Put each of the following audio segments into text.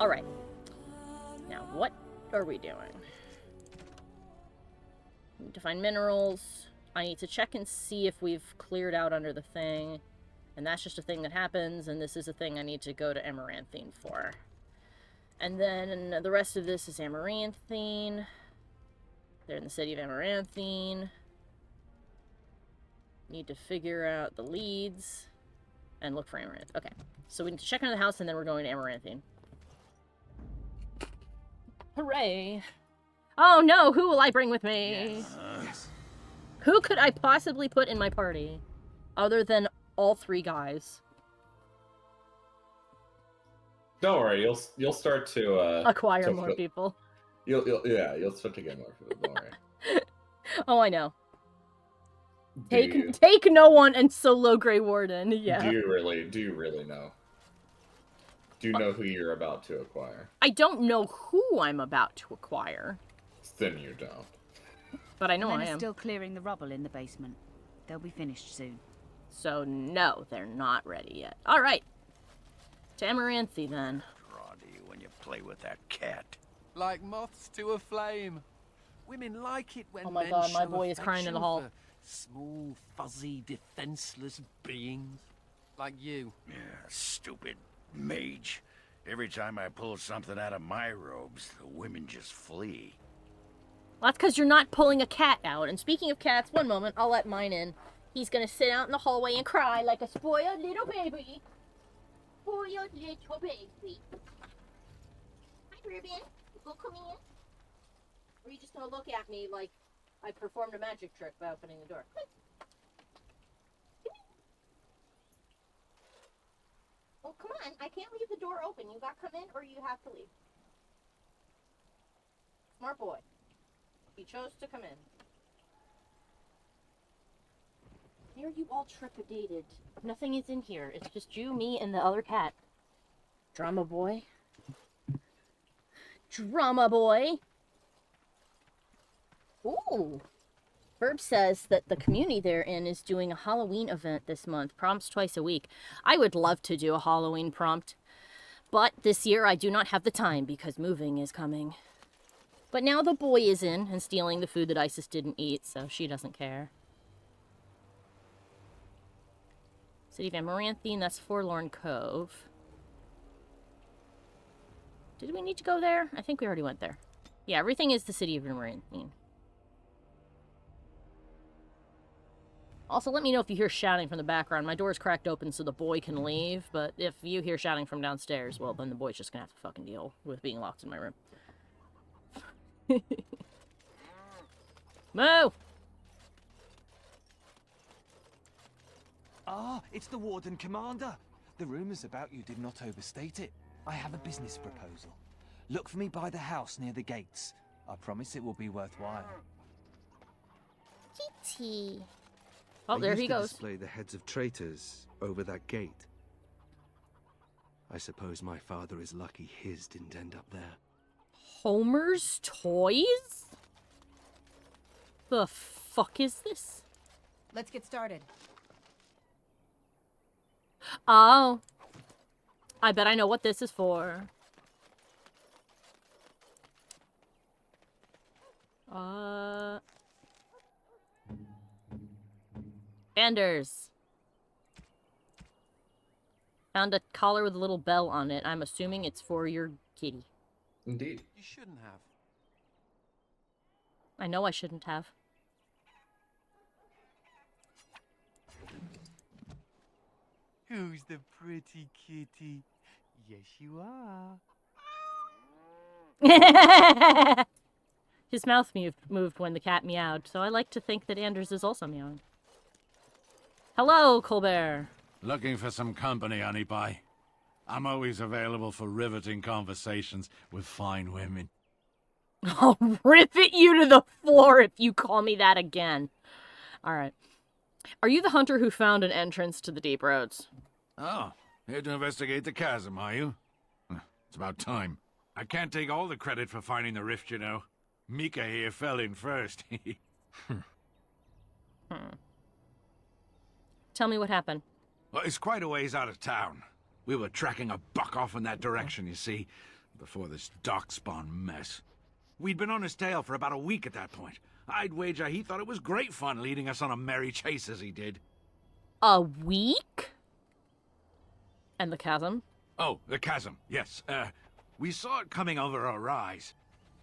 Alright. Now, what are we doing? Need to find minerals. I need to check and see if we've cleared out under the thing. And that's just a thing that happens, and this is a thing I need to go to Amaranthine for. And then the rest of this is Amaranthine. They're in the city of Amaranthine. Need to figure out the leads and look for Amaranth. Okay, so we need to check into the house, and then we're going to Amaranthine. Hooray! Oh no, who will I bring with me? Yes. Who could I possibly put in my party? Other than all 3 guys. Don't worry, you'll start to Acquire more people. You'll start to get more people. Don't worry. Oh, I know. Take no one and solo Grey Warden. Yeah. Do you really know? Do you know who you're about to acquire? I don't know who I'm about to acquire. Then you don't. But I know I am. am. Still clearing the rubble in the basement. They'll be finished soon. So no, they're not ready yet. All right. To Amaranthi then. Draw to you when you play with that cat. Like moths to a flame. Women like it when oh my men god, my show boy is crying in the hall. Small, fuzzy, defenseless beings. Like you. Yeah, stupid mage. Every time I pull something out of my robes, the women just flee. Well, that's because you're not pulling a cat out. And speaking of cats, one moment, I'll let mine in. He's gonna sit out in the hallway and cry like a spoiled little baby. Spoiled little baby. Hi, Ruben. Go come in. Or are you just gonna look at me like I performed a magic trick by opening the door? Well, come on. I can't leave the door open. You gotta come in or you have to leave. Smart boy. He chose to come in. Why are you all trepidated? Nothing is in here. It's just you, me, and the other cat. Drama boy. Drama boy. Ooh. Herb says that the community they're in is doing a Halloween event this month. Prompts twice a week. I would love to do a Halloween prompt. But this year I do not have the time because moving is coming. But now the boy is in and stealing the food that Isis didn't eat, so she doesn't care. City of Amaranthine, that's Forlorn Cove. Did we need to go there? I think we already went there. Yeah, everything is the City of Amaranthine. Also, let me know if you hear shouting from the background. My door's cracked open so the boy can leave, but if you hear shouting from downstairs, well, then the boy's just gonna have to fucking deal with being locked in my room. Moo! Ah, it's the Warden Commander. The rumors about you did not overstate it. I have a business proposal. Look for me by the house near the gates. I promise it will be worthwhile. Kitty. Oh, there he goes. Display the heads of traitors over that gate. I suppose my father is lucky his didn't end up there. Homer's Toys? The fuck is this? Let's get started. Oh. I bet I know what this is for. Anders. Found a collar with a little bell on it. I'm assuming it's for your kitty. Indeed. You shouldn't have. I know I shouldn't have. Who's the pretty kitty? Yes, you are. His mouth moved when the cat meowed, so I like to think that Anders is also meowing. Hello, Colbert. Looking for some company, honey pie? I'm always available for riveting conversations with fine women. I'll rivet you to the floor if you call me that again. Alright. Are you the hunter who found an entrance to the deep roads? Oh, here to investigate the chasm, are you? It's about time. I can't take all the credit for finding the rift, you know. Mika here fell in first. Tell me what happened. Well, it's quite a ways out of town. We were tracking a buck off in that direction, you see. before this Darkspawn mess. We'd been on his tail for about a week at that point. I'd wager he thought it was great fun leading us on a merry chase as he did. A week? And the chasm? Oh, the chasm, yes. We saw it coming over a rise.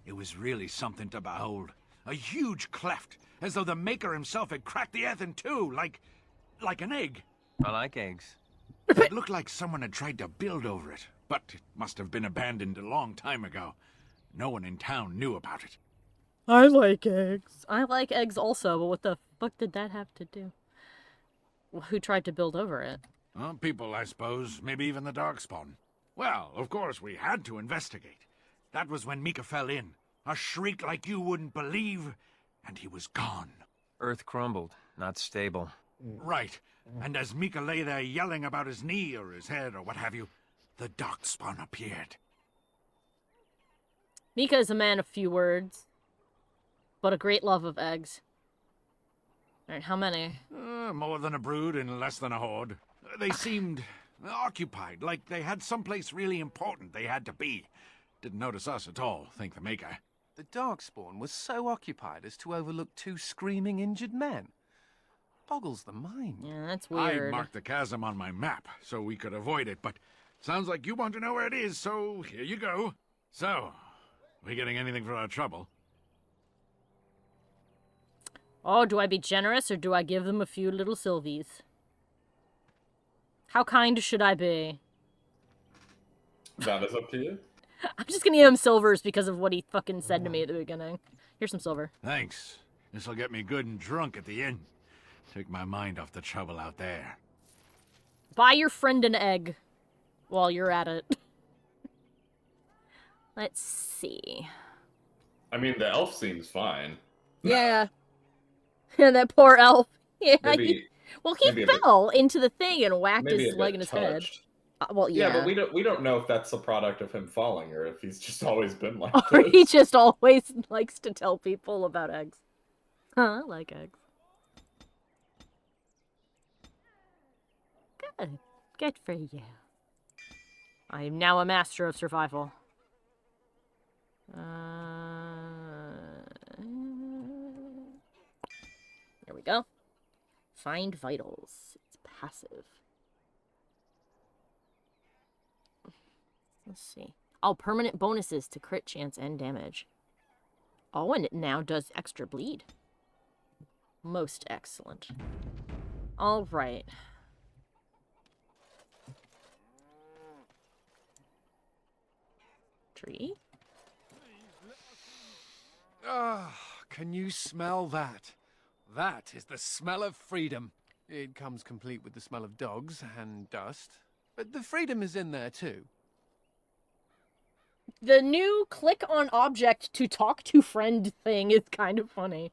It was really something to behold. A huge cleft, as though the Maker himself had cracked the earth in two, like an egg. I like eggs. It looked like someone had tried to build over it, but it must have been abandoned a long time ago. No one in town knew about it. I like eggs. I like eggs also, but what the fuck did that have to do? Well, who tried to build over it? Well, people, I suppose. Maybe even the Darkspawn. Well, of course, we had to investigate. That was when Mika fell in. A shriek like you wouldn't believe, and he was gone. Earth crumbled, not stable. Right. And as Mika lay there yelling about his knee or his head or what have you, the Darkspawn appeared. Mika is a man of few words, but a great love of eggs. Alright, how many? More than a brood and less than a horde. They seemed occupied, like they had someplace really important they had to be. Didn't notice us at all, thank the Maker. The Darkspawn was so occupied as to overlook 2 screaming injured men. Boggles the mind. Yeah, that's weird. I marked the chasm on my map so we could avoid it, but sounds like you want to know where it is, so here you go. So, we getting anything for our trouble? Oh, do I be generous or do I give them a few little silvies? How kind should I be? That is up to you. I'm just gonna give him silvers because of what he fucking said to me at the beginning. Here's some silver. Thanks. This'll get me good and drunk at the end. Take my mind off the trouble out there. Buy your friend an egg while you're at it. Let's see. I mean, the elf seems fine. Yeah. Yeah, that poor elf. Yeah. Maybe, he fell into the thing and whacked his leg in his head. touched. Well, yeah. Yeah, but we don't know if that's a product of him falling or if he's just always been like Or this. he just always likes to tell people about eggs. Huh, I like eggs. Good. Good for you. I am now a master of survival. There we go. Find vitals. It's passive. Let's see. Oh, permanent bonuses to crit chance and damage. Oh, and it now does extra bleed. Most excellent. All right. Tree? Ah, can you smell that? That is the smell of freedom. It comes complete with the smell of dogs and dust, but the freedom is in there too. The new click on object to talk to friend thing is kind of funny.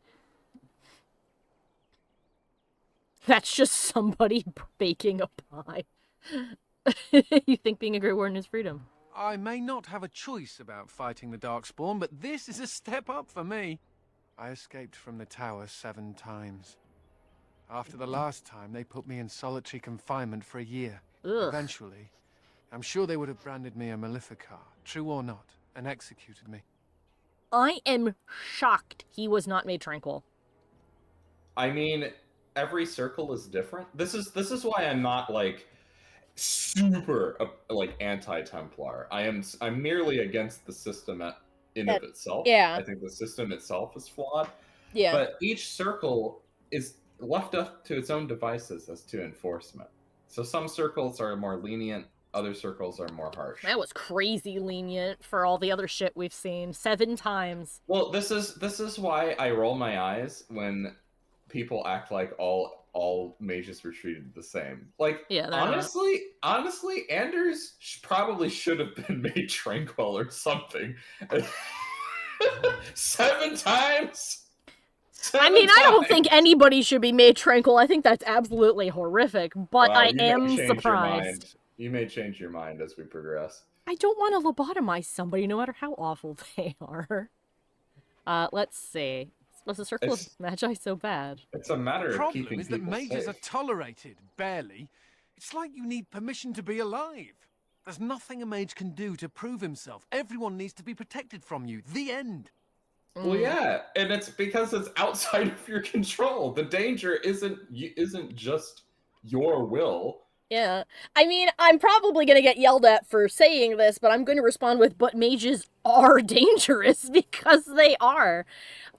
That's just somebody baking a pie. You think being a Grey Warden is freedom? I may not have a choice about fighting the Darkspawn, but this is a step up for me. I escaped from the tower 7 times. After the last time, they put me in solitary confinement for a year. Ugh. Eventually, I'm sure they would have branded me a Maleficar, true or not, and executed me. I am shocked he was not made tranquil. I mean, every circle is different. This is why I'm not like super like anti-Templar. I'm merely against the system in of itself. Yeah. I think the system itself is flawed. Yeah. But each circle is left up to its own devices as to enforcement. So some circles are more lenient, other circles are more harsh. That was crazy lenient for all the other shit we've seen. 7 times. Well, this is why I roll my eyes when people act like all mages were treated the same. Like, Yeah, honestly, Anders probably should have been made tranquil or something. 7 times. I mean, I don't think anybody should be made tranquil. I think that's absolutely horrific, but Well, I you may am change your surprised. mind. You may change your mind as we progress. I don't want to lobotomize somebody, no matter how awful they are. Let's see. Was the circle of Magi so bad? It's a matter The of keeping problem is that people mages safe. are tolerated, barely. It's like you need permission to be alive. There's nothing a mage can do to prove himself. Everyone needs to be protected from you. The end. Well, yeah, and it's because it's outside of your control. The danger isn't just your will. Yeah. I mean, I'm probably gonna get yelled at for saying this, but I'm going to respond with, but mages are dangerous, because they are.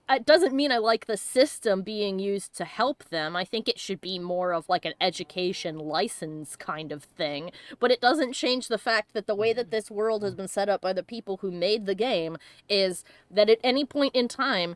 It doesn't mean I like the system being used to help them. I think it should be more of like an education license kind of thing. But it doesn't change the fact that the way that this world has been set up by the people who made the game is that at any point in time,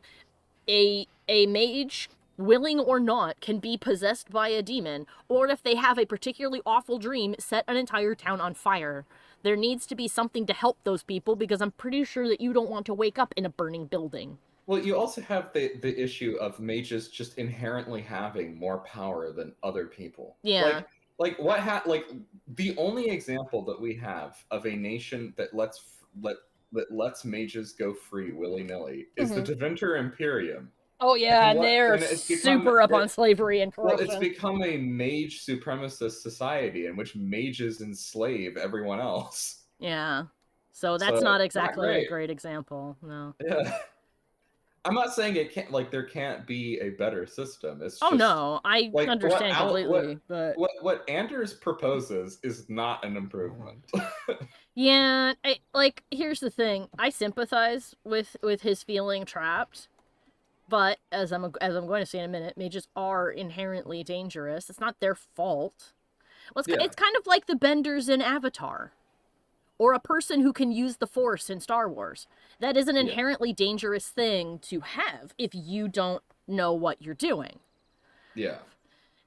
a mage, willing or not, can be possessed by a demon, or if they have a particularly awful dream, set an entire town on fire. There needs to be something to help those people, because I'm pretty sure that you don't want to wake up in a burning building. Well, you also have the issue of mages just inherently having more power than other people. Yeah. Like the only example that we have of a nation that lets mages go free willy-nilly is the Deventer Imperium. Oh yeah, and they're super up on slavery and corruption. Well, it's become a mage supremacist society in which mages enslave everyone else. Yeah. So that's not exactly a great example, no. Yeah. I'm not saying it can't, like, there can't be a better system. It's oh just, no, I like, understand completely, but what Anders proposes is not an improvement. yeah, here's the thing: I sympathize with his feeling trapped, but as I'm going to say in a minute, mages are inherently dangerous. It's not their fault. Well, it's kind of like the benders in Avatar. Or a person who can use the Force in Star Wars. That is an inherently dangerous thing to have if you don't know what you're doing. Yeah.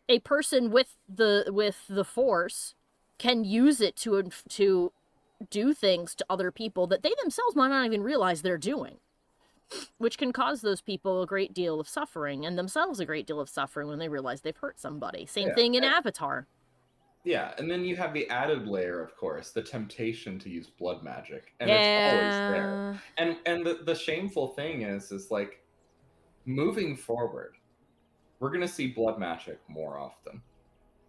A person with the Force can use it to do things to other people that they themselves might not even realize they're doing, which can cause those people a great deal of suffering, and themselves a great deal of suffering when they realize they've hurt somebody. Same thing in Avatar. Yeah, and then you have the added layer, of course, the temptation to use blood magic, and it's always there. And the shameful thing is like, moving forward, we're gonna see blood magic more often.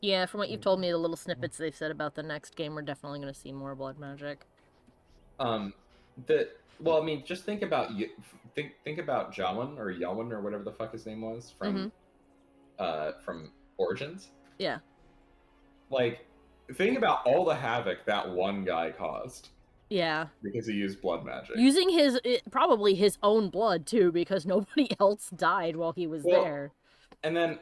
Yeah, from what you've told me, the little snippets they've said about the next game, we're definitely gonna see more blood magic. Well, I mean, just think about Jawan or whatever the fuck his name was from Origins. Yeah. Like, think about all the havoc that one guy caused. Yeah. Because he used blood magic. Using probably his own blood too, because nobody else died while he was there. And then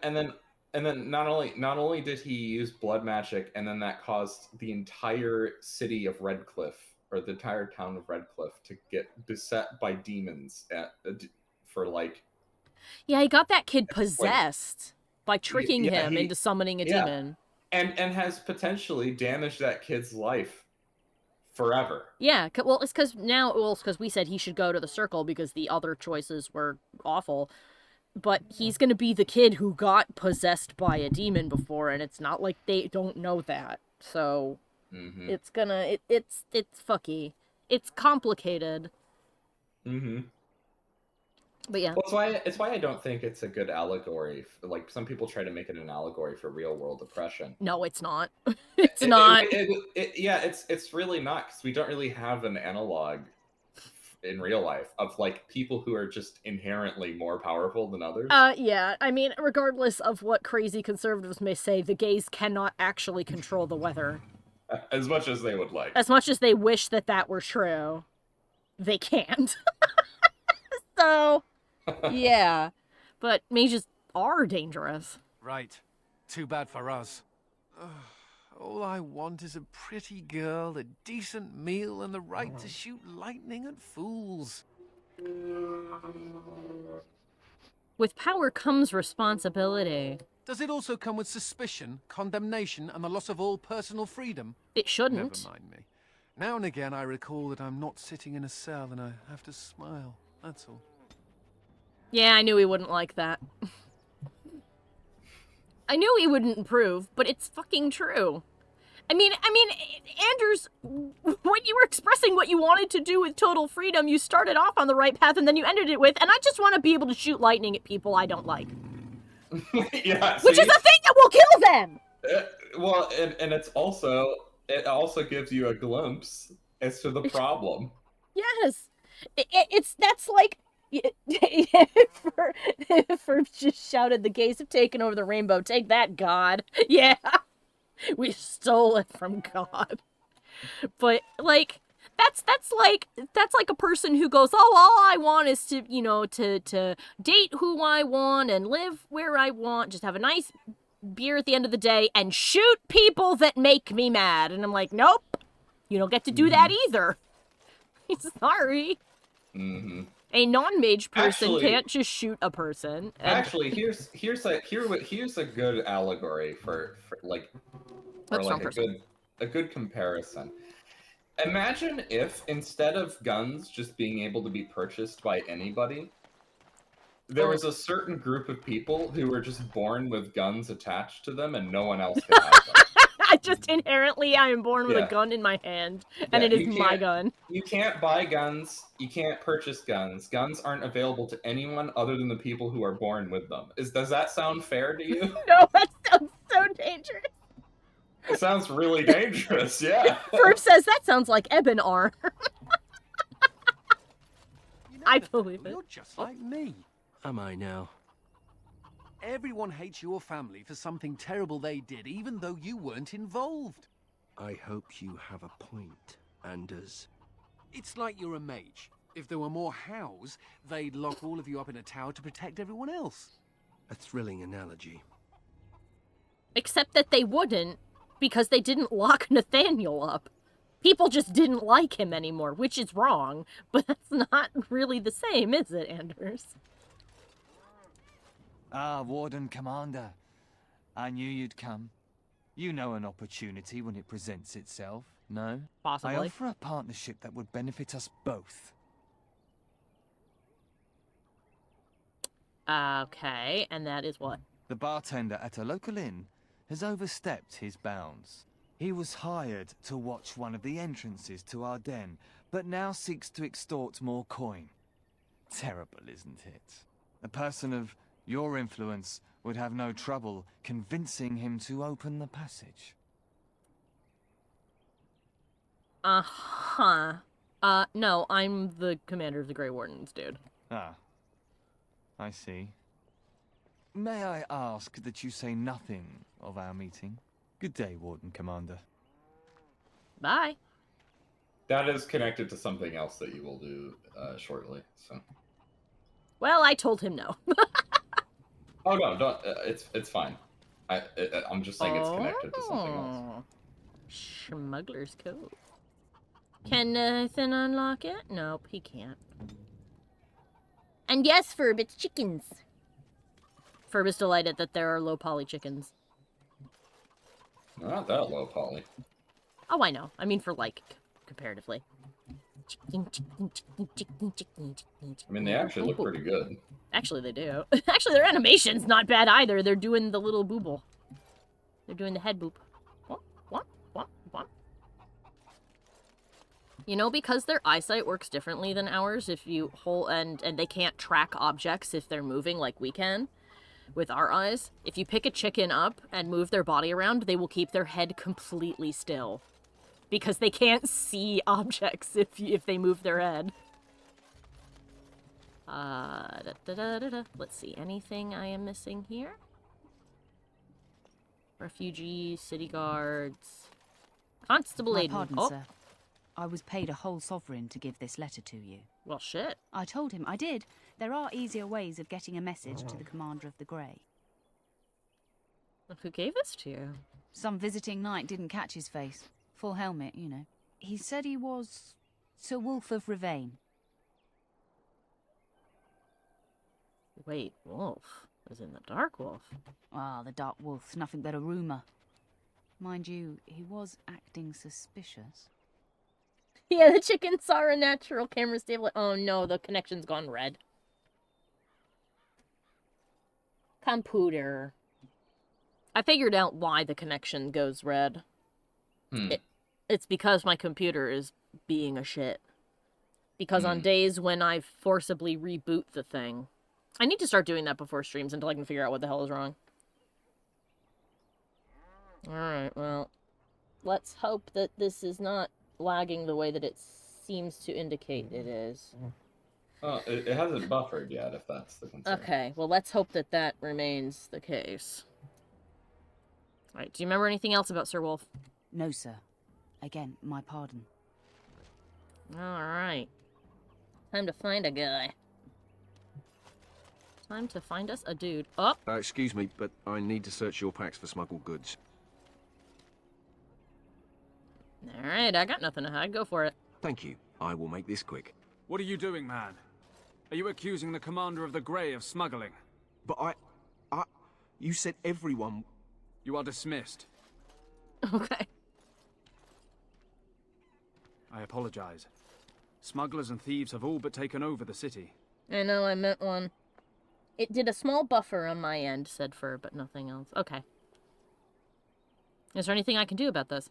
not only did he use blood magic, and then that caused the entire city of Redcliffe, or the entire town of Redcliffe, to get beset by demons for like. Yeah, he got that kid possessed by tricking him into summoning a demon. And has potentially damaged that kid's life forever. Yeah, well, it's because we said he should go to the circle because the other choices were awful. But he's gonna be the kid who got possessed by a demon before, and it's not like they don't know that. So it's gonna it's fucky. It's complicated. But yeah, well, it's why I don't think it's a good allegory. Like, some people try to make it an allegory for real world oppression. No, it's not. It's not. It's really not, because we don't really have an analog in real life of like people who are just inherently more powerful than others. Yeah. I mean, regardless of what crazy conservatives may say, the gays cannot actually control the weather. As much as they would like. As much as they wish that were true, they can't. So. Yeah, but mages are dangerous. Right. Too bad for us. All I want is a pretty girl, a decent meal, and the right to shoot lightning at fools. With power comes responsibility. Does it also come with suspicion, condemnation, and the loss of all personal freedom? It shouldn't. Never mind me. Now and again I recall that I'm not sitting in a cell and I have to smile. That's all. Yeah, I knew he wouldn't like that. I knew he wouldn't improve, but it's fucking true. I mean, Anders, when you were expressing what you wanted to do with total freedom, you started off on the right path, and then you ended it with, and I just want to be able to shoot lightning at people I don't like. Yeah, which is a thing that will kill them! Well, and it's also, it also gives you a glimpse as to the problem. Yes, that's like for just shouted, the gays have taken over the rainbow. Take that, God. Yeah, we stole it from God. But like that's like a person who goes, oh, all I want is to to date who I want and live where I want, just have a nice beer at the end of the day and shoot people that make me mad. And I'm like, nope, you don't get to do that either. Sorry. Mm-hmm. A non-mage person Actually, can't just shoot a person. And... Actually, here's a good allegory for a good comparison. Imagine if instead of guns just being able to be purchased by anybody, there was a certain group of people who were just born with guns attached to them and no one else could have them. I am born with a gun in my hand, and it is my gun. You can't buy guns. You can't purchase guns. Guns aren't available to anyone other than the people who are born with them. Does that sound fair to you? No, that sounds so dangerous. It sounds really dangerous, yeah. Ferb says that sounds like Eben R. I believe it. You're just like me. Am I now? Everyone hates your family for something terrible they did, even though you weren't involved. I hope you have a point, Anders. It's like you're a mage. If there were more hows, they'd lock all of you up in a tower to protect everyone else. A thrilling analogy. Except that they wouldn't, because they didn't lock Nathaniel up. People just didn't like him anymore, which is wrong, but that's not really the same, is it, Anders? Ah, Warden Commander. I knew you'd come. You know an opportunity when it presents itself, no? Possibly. I offer a partnership that would benefit us both. Okay, and that is what? The bartender at a local inn has overstepped his bounds. He was hired to watch one of the entrances to our den, but now seeks to extort more coin. Terrible, isn't it? A person of your influence would have no trouble convincing him to open the passage. Uh-huh. No, I'm the commander of the Grey Wardens, dude. Ah. I see. May I ask that you say nothing of our meeting? Good day, Warden Commander. Bye. That is connected to something else that you will do shortly. So. Well, I told him no. Oh no, don't. It's fine. I'm just saying it's connected to something else. Smuggler's Cove. Can Nathan unlock it? Nope, he can't. And yes, Ferb, it's chickens. Ferb is delighted that there are low poly chickens. Not that low poly. Oh, I know. I mean, for like, comparatively. I mean, they actually look pretty good. Actually, they do. Actually, their animation's not bad either. They're doing the little booble. They're doing the head boop. What? You know, because their eyesight works differently than ours, if you hold and they can't track objects if they're moving like we can with our eyes. If you pick a chicken up and move their body around, they will keep their head completely still. Because they can't see objects if they move their head. Let's see, anything I am missing here? Refugees, city guards, Constable Aiden. Pardon, sir. I was paid a whole sovereign to give this letter to you. Well, shit. I told him I did. There are easier ways of getting a message to the Commander of the Grey. Who gave this to you? Some visiting knight didn't catch his face. Full helmet, you know. He said he was Sir Wolf of Ravain. Wait, Wolf? As in the Dark Wolf? Ah, the Dark Wolf's nothing but a rumour. Mind you, he was acting suspicious. Yeah, the chickens are a natural camera stable. Oh no, the connection's gone red. Computer. I figured out why the connection goes red. It's because my computer is being a shit. Because on days when I forcibly reboot the thing... I need to start doing that before streams until I can figure out what the hell is wrong. Alright, well... Let's hope that this is not lagging the way that it seems to indicate it is. Oh, it hasn't buffered yet, if that's the concern. Okay, well, let's hope that that remains the case. Alright, do you remember anything else about Sir Wolf? No, sir. Again, my pardon. Alright. Time to find a guy. Time to find us a dude. Oh! Excuse me, but I need to search your packs for smuggled goods. Alright, I got nothing to hide. Go for it. Thank you. I will make this quick. What are you doing, man? Are you accusing the commander of the Grey of smuggling? But you said everyone... You are dismissed. Okay. I apologize. Smugglers and thieves have all but taken over the city. I know, I meant one. It did a small buffer on my end, said Fur, but nothing else. Okay. Is there anything I can do about this?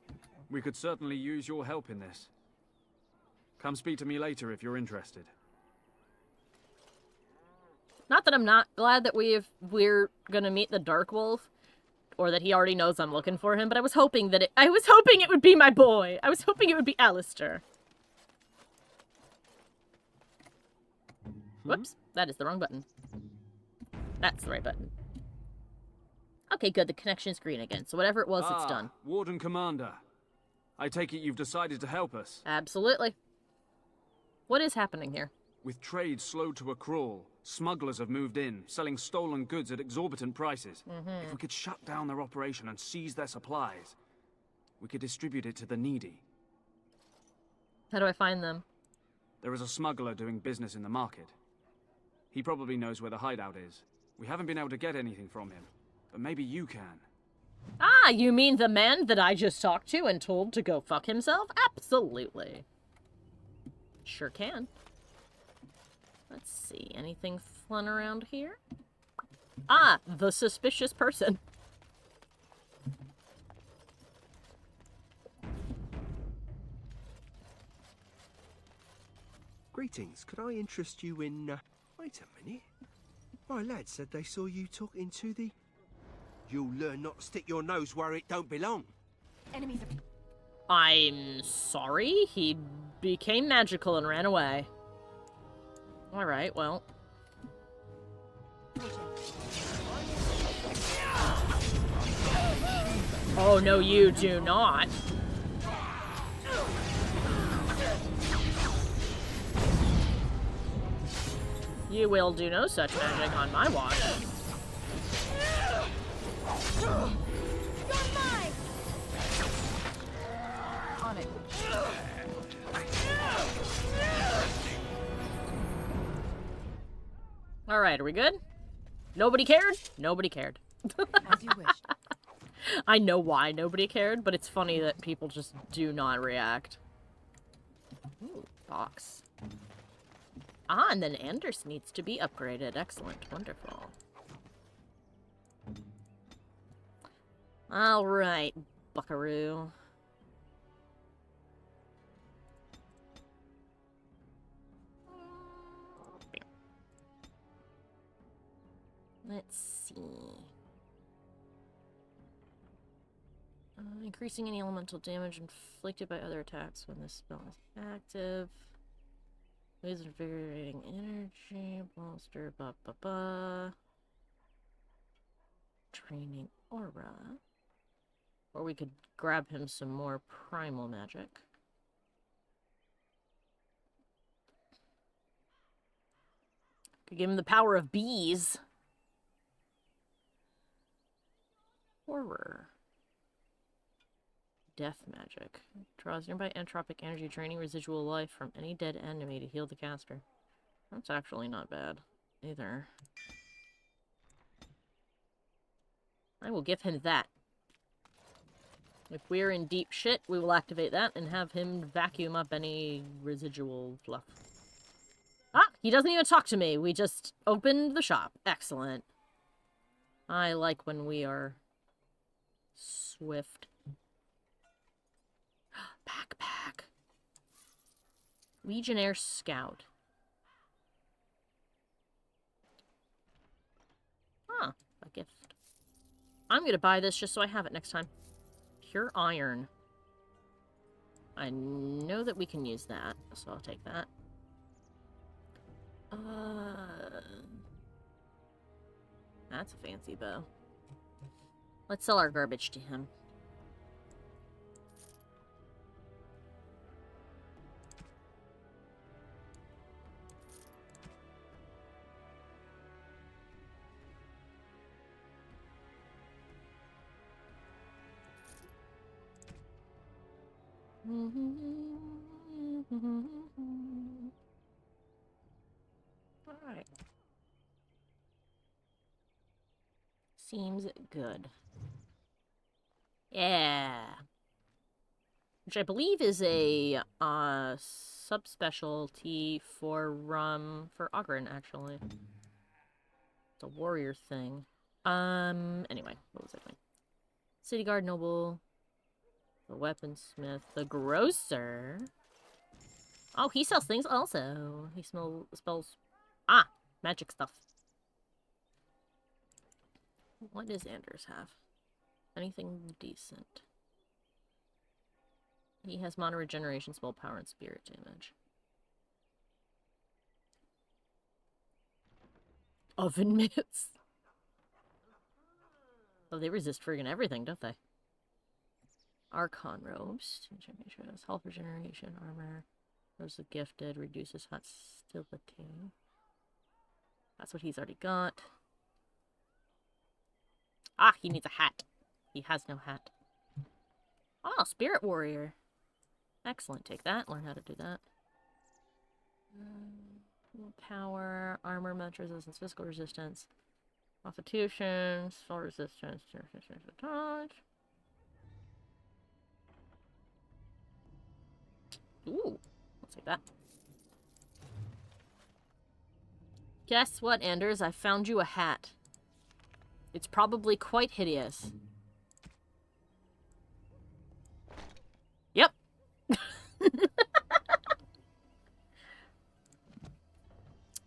We could certainly use your help in this. Come speak to me later if you're interested. Not that I'm not glad that we're gonna meet the Dark Wolf, or that he already knows I'm looking for him, but I was hoping that it would be my boy. I was hoping it would be Alistair. Whoops, that is the wrong button. That's the right button. Okay, good, the connection's green again, so whatever it was, it's done. Warden Commander. I take it you've decided to help us. Absolutely. What is happening here? With trade slowed to a crawl, smugglers have moved in, selling stolen goods at exorbitant prices. If we could shut down their operation and seize their supplies, we could distribute it to the needy. How do I find them? There is a smuggler doing business in the market. He probably knows where the hideout is. We haven't been able to get anything from him, but maybe you can. Ah, you mean the man that I just talked to and told to go fuck himself? Absolutely. Sure can. Let's see, anything fun around here? Ah, the suspicious person. Greetings, could I interest you in, wait a minute. My lad said they saw you talking to the... You'll learn not to stick your nose where it don't belong. Enemies are... I'm sorry, he became magical and ran away. Alright, well. Oh, no, you do not. You will do no such magic on my watch. On it. Alright, are we good? Nobody cared? Nobody cared. As you wish. I know why nobody cared, but it's funny that people just do not react. Ooh, box. Ah, and then Anders needs to be upgraded. Excellent. Wonderful. Alright, buckaroo. Let's see. Increasing any elemental damage inflicted by other attacks when this spell is active. Lose invigorating energy, bolster, Training aura. Or we could grab him some more primal magic. Could give him the power of bees. Horror. Death magic. Draws nearby entropic energy, draining residual life from any dead enemy to heal the caster. That's actually not bad either. I will give him that. If we're in deep shit, we will activate that and have him vacuum up any residual fluff. Ah! He doesn't even talk to me. We just opened the shop. Excellent. I like when we are swift. Backpack. Legionnaire Scout. Huh. A gift. I'm gonna buy this just so I have it next time. Pure iron. I know that we can use that, so I'll take that. That's a fancy bow. Let's sell our garbage to him. Alright. Seems good. Yeah. Which I believe is a subspecialty for Ogryn, actually. It's a warrior thing. Anyway, what was I doing? City guard noble. The weaponsmith. The grocer. Oh, he sells things also. He spells... Ah! Magic stuff. What does Anders have? Anything decent. He has mana regeneration, spell power, and spirit damage. Oven mitts. Oh, they resist friggin' everything, don't they? Archon robes. Health regeneration, armor. Those are gifted. Reduces hostility. That's what he's already got. Ah, he needs a hat. He has no hat. Oh, Spirit Warrior. Excellent. Take that. Learn how to do that. Power, armor, match resistance, physical resistance, constitution, spell resistance, touch. Ooh, let's take that. Guess what, Anders? I found you a hat. It's probably quite hideous. Yep.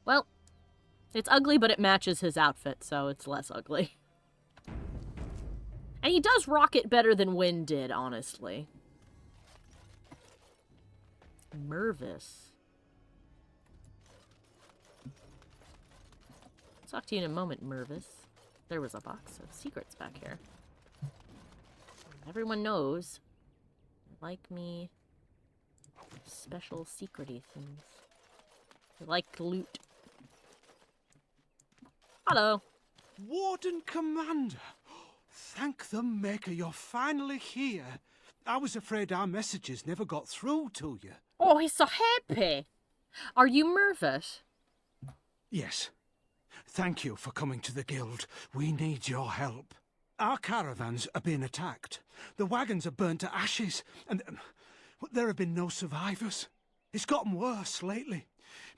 Well, it's ugly, but it matches his outfit, so it's less ugly. And he does rock it better than Wynn did, honestly. Mervis. I'll talk to you in a moment, Mervis. There was a box of secrets back here. Everyone knows. Like me. Special secrety things. I like loot. Hello. Warden Commander. Thank the Maker you're finally here. I was afraid our messages never got through to you. Oh, he's so happy. Are you Mervis? Yes. Thank you for coming to the guild. We need your help. Our caravans are being attacked. The wagons are burnt to ashes, and there have been no survivors. It's gotten worse lately.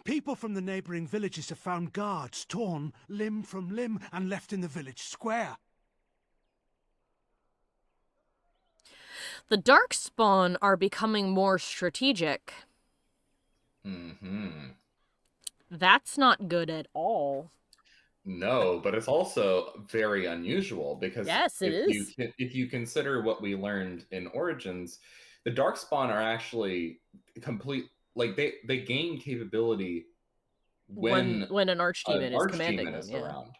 People from the neighbouring villages have found guards torn limb from limb and left in the village square. The Darkspawn are becoming more strategic. Mm-hmm. That's not good at all. No, but it's also very unusual because yes, if you consider what we learned in Origins, the Darkspawn are actually complete. Like they gain capability when an Archdemon is commanding them, around.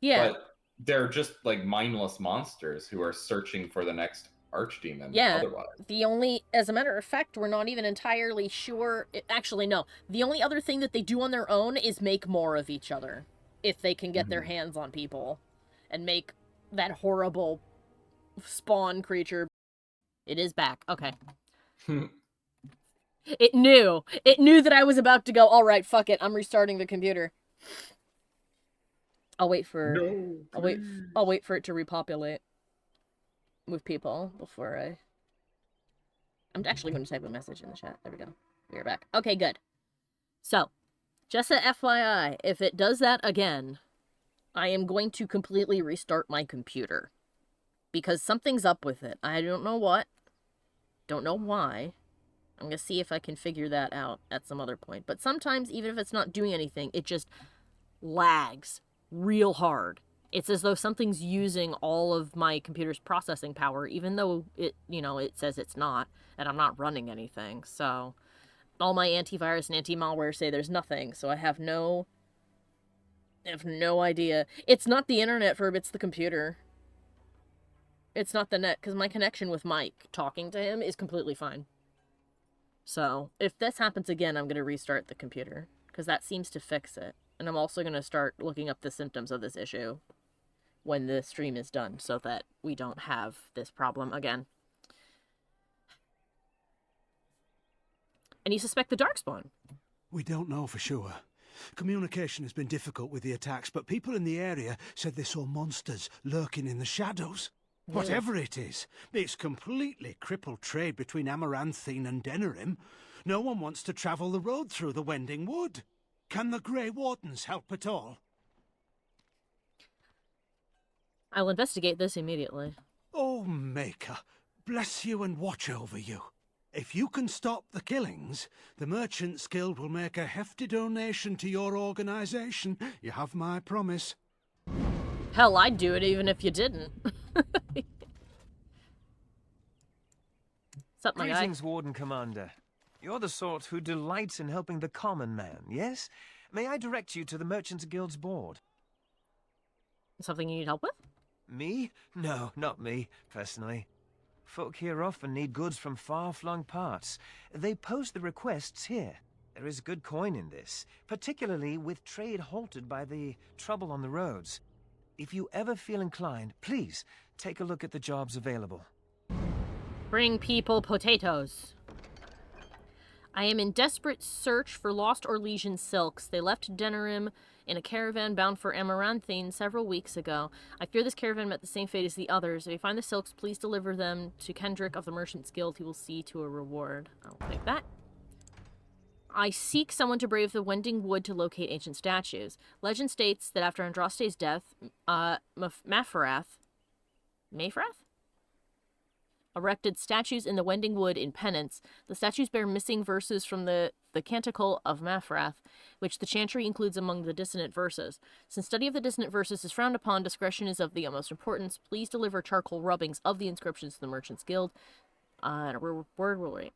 Yeah, but they're just like mindless monsters who are searching for the next Archdemon. Yeah. Otherwise, as a matter of fact, we're not even entirely sure. Actually, no. The only other thing that they do on their own is make more of each other. If they can get their hands on people and make that horrible spawn creature. It is back. Okay. It knew. It knew that I was about to go, all right, fuck it. I'm restarting the computer. I'll wait for I'll wait for it to repopulate with people before I'm actually going to type a message in the chat. There we go. We are back. Okay, good. So, just a FYI, if it does that again, I am going to completely restart my computer. Because something's up with it. I don't know what. Don't know why. I'm going to see if I can figure that out at some other point. But sometimes, even if it's not doing anything, it just lags real hard. It's as though something's using all of my computer's processing power, even though it, it says it's not, and I'm not running anything. So all my antivirus and anti-malware say there's nothing, so I have no idea. It's not the internet, Ferb, it's the computer. It's not the net, because my connection with Mike, talking to him, is completely fine. So if this happens again, I'm going to restart the computer, because that seems to fix it. And I'm also going to start looking up the symptoms of this issue when the stream is done, so that we don't have this problem again. And you suspect the Darkspawn? We don't know for sure. Communication has been difficult with the attacks, but people in the area said they saw monsters lurking in the shadows. Yeah. Whatever it is, it's completely crippled trade between Amaranthine and Denerim. No one wants to travel the road through the Wending Wood. Can the Grey Wardens help at all? I'll investigate this immediately. Oh, Maker, bless you and watch over you. If you can stop the killings, the Merchants Guild will make a hefty donation to your organization. You have my promise. Hell, I'd do it even if you didn't. What's up, my guy? Greetings, Warden Commander. You're the sort who delights in helping the common man, yes? May I direct you to the Merchants Guild's board? Something you need help with? Me? No, not me, personally. Folk here often need goods from far-flung parts. They post the requests here. There is good coin in this, particularly with trade halted by the trouble on the roads. If you ever feel inclined, please take a look at the jobs available. Bring people potatoes. I am in desperate search for lost Orlesian silks. They left Denerim in a caravan bound for Amaranthine several weeks ago. I fear this caravan met the same fate as the others. If you find the silks, please deliver them to Kendrick of the Merchants Guild. He will see to a reward. I'll take that. I seek someone to brave the Wending Wood to locate ancient statues. Legend states that after Andraste's death, Mafrath erected statues in the Wending Wood in penance. The statues bear missing verses from the Canticle of Mafrath, which the chantry includes among the dissonant verses. Since study of the dissonant verses is frowned upon, discretion is of the utmost importance. Please deliver charcoal rubbings of the inscriptions to the Merchants Guild. And a reward will wait.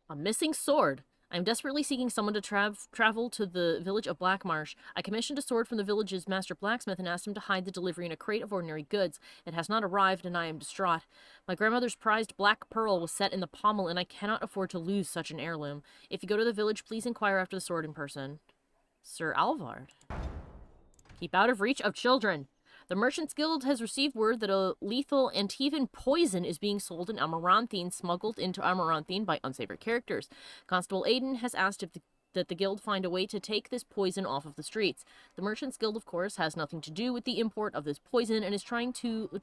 A missing sword. I am desperately seeking someone to travel to the village of Blackmarsh. I commissioned a sword from the village's master blacksmith and asked him to hide the delivery in a crate of ordinary goods. It has not arrived, and I am distraught. My grandmother's prized black pearl was set in the pommel, and I cannot afford to lose such an heirloom. If you go to the village, please inquire after the sword in person. Sir Alvard. Keep out of reach of children. The Merchants Guild has received word that a lethal Antivan poison is being sold in Amaranthine, smuggled into Amaranthine by unsavory characters. Constable Aiden has asked that the guild find a way to take this poison off of the streets. The Merchants Guild, of course, has nothing to do with the import of this poison and is trying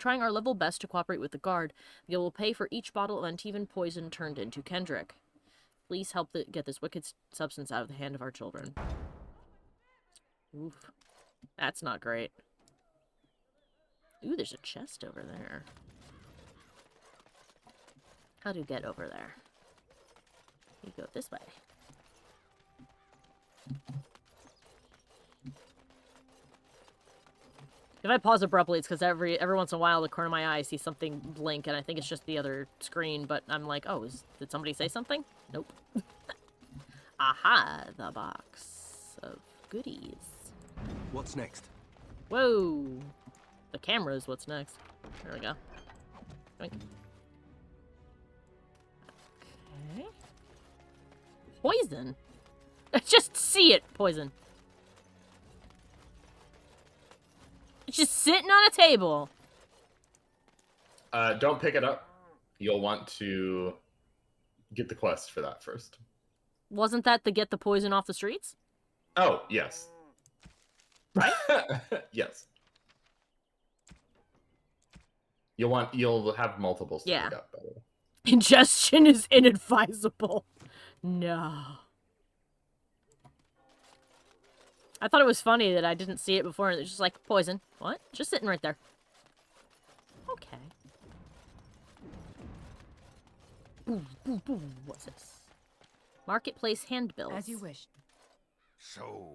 our level best to cooperate with the guard. The guild will pay for each bottle of Antivan poison turned into Kendrick. Please help get this wicked substance out of the hand of our children. Oof. That's not great. Ooh, there's a chest over there. How do you get over there? You go this way. If I pause abruptly, it's because every once in a while, the corner of my eye, I see something blink, and I think it's just the other screen, but I'm like, oh, did somebody say something? Nope. Aha, the box of goodies. What's next? Whoa. The camera is what's next. There we go. Oink. Okay. Poison? Just see it, poison. It's just sitting on a table. Don't pick it up. You'll want to get the quest for that first. Wasn't that to get the poison off the streets? Oh, yes. Right? Yes. You'll have multiples to pick up, by the way. Ingestion is inadvisable. No. I thought it was funny that I didn't see it before, and it's just like, poison. What? Just sitting right there. Okay. Ooh, ooh, ooh. What's this? Marketplace handbills. As you wish. So,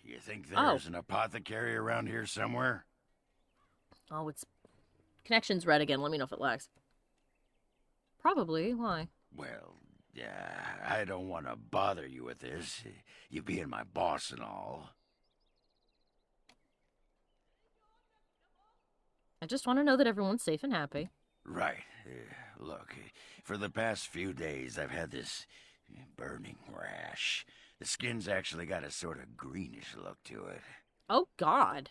you think there's an apothecary around here somewhere? Oh, it's... Connection's red again. Let me know if it lags. Probably. Why? Well, I don't want to bother you with this. You being my boss and all. I just want to know that everyone's safe and happy. Right. Look, for the past few days, I've had this burning rash. The skin's actually got a sort of greenish look to it. Oh, God.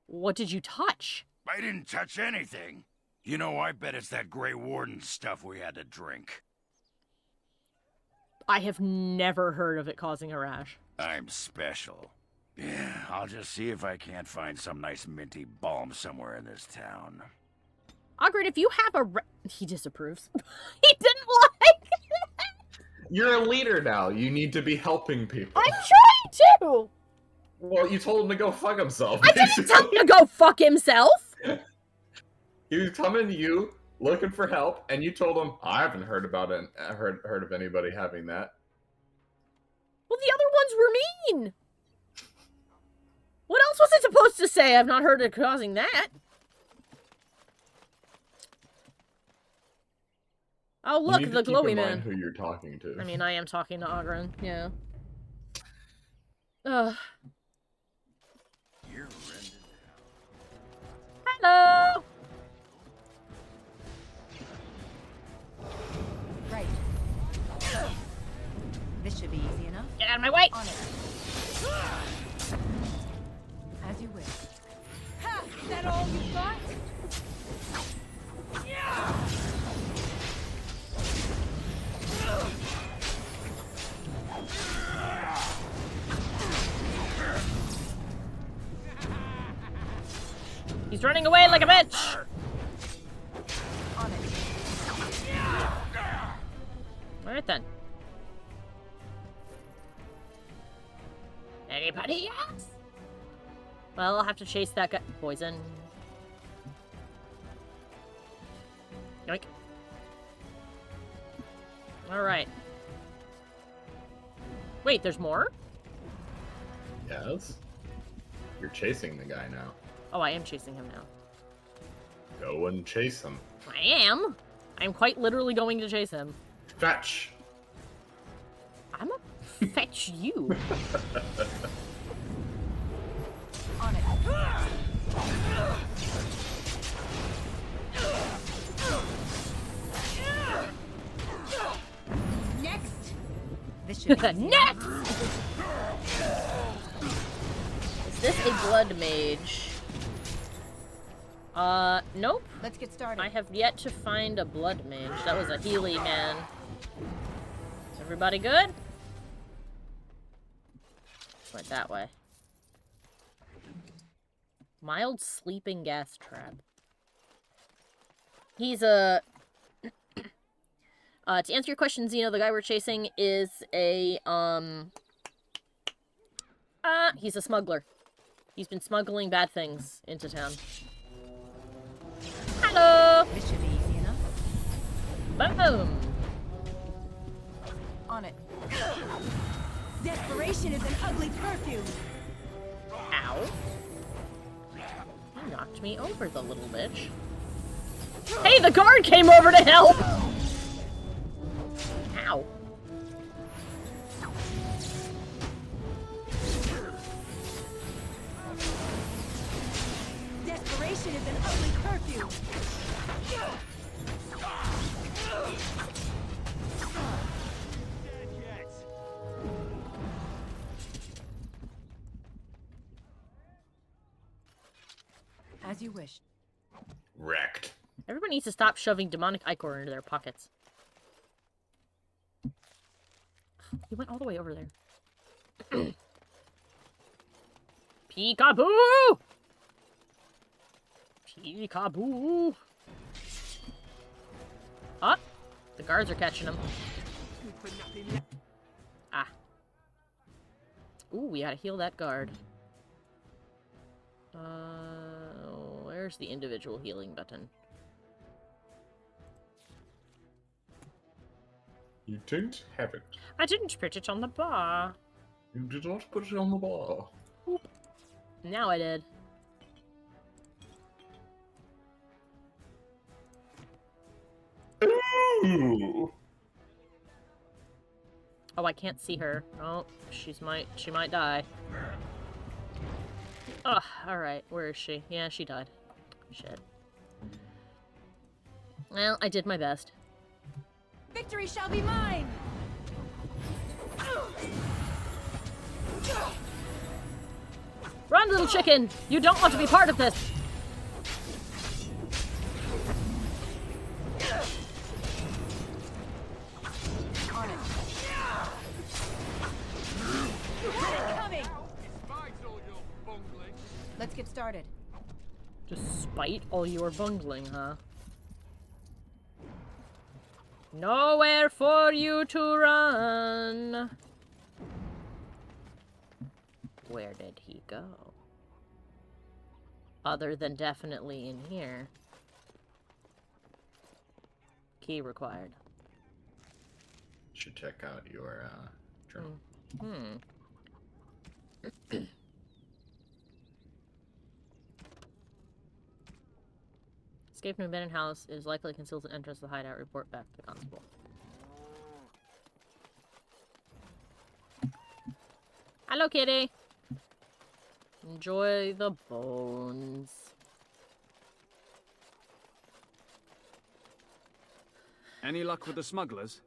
What did you touch? I didn't touch anything. You know, I bet it's that Grey Warden stuff we had to drink. I have never heard of it causing a rash. I'm special. Yeah, I'll just see if I can't find some nice minty balm somewhere in this town. Ogred, if you have a he disapproves. He didn't like it. You're a leader now. You need to be helping people. I'm trying to! Well, you told him to go fuck himself. I didn't tell him to go fuck himself! He was coming to you, looking for help, and you told him, I haven't heard about it, heard of anybody having that. Well, the other ones were mean! What else was I supposed to say? I've not heard of causing that. Oh, look, the glowy man. Who you're talking to. I mean, I am talking to Ogren, yeah. Ugh. Hello! Right. This should be easy enough. Get out of my way! On it. As you wish. Ha! Is that all you got? Yeah! He's running away like a bitch! On it. Alright then. Anybody else? Well, I'll have to chase that guy. Poison. Yoink. Alright. Wait, there's more? Yes. You're chasing the guy now. Oh, I am chasing him now. Go and chase him. I am. I'm quite literally going to chase him. Fetch. I'm a fetch you. On it. Next. This should be Next. Is this a blood mage? Nope. Let's get started. I have yet to find a blood mage. That was a Healy man. Is everybody good? Went that way. Mild sleeping gas trap. He's a... to answer your question, Xeno, the guy we're chasing is a, he's a smuggler. He's been smuggling bad things into town. Hello! This should be easy enough. Boom! On it. Desperation is an ugly perfume. Ow. He knocked me over, the little bitch. Hey, the guard came over to help! Ow. Desperation is an ugly perfume. As you wish. Wrecked. Everyone needs to stop shoving demonic ichor into their pockets. He went all the way over there. Peekaboo! Peekaboo! Ah! The guards are catching him. Ah. Ooh, we gotta heal that guard. Where's the individual healing button? You didn't have it. I didn't put it on the bar. You did not put it on the bar. Oop. Now I did. Ooh. Oh, I can't see her. Oh, she might die. Oh, alright. Where is she? Yeah, she died. Shit. Well, I did my best. Victory shall be mine! Run, little chicken! You don't want to be part of this! Let's get started. Despite all your bungling, huh? Nowhere for you to run. Where did he go? Other than definitely in here. Key required. Should check out your journal. Escape from abandoned house is likely conceals an entrance to the hideout. Report back to the constable. Hello, kitty. Enjoy the bones. Any luck with the smugglers?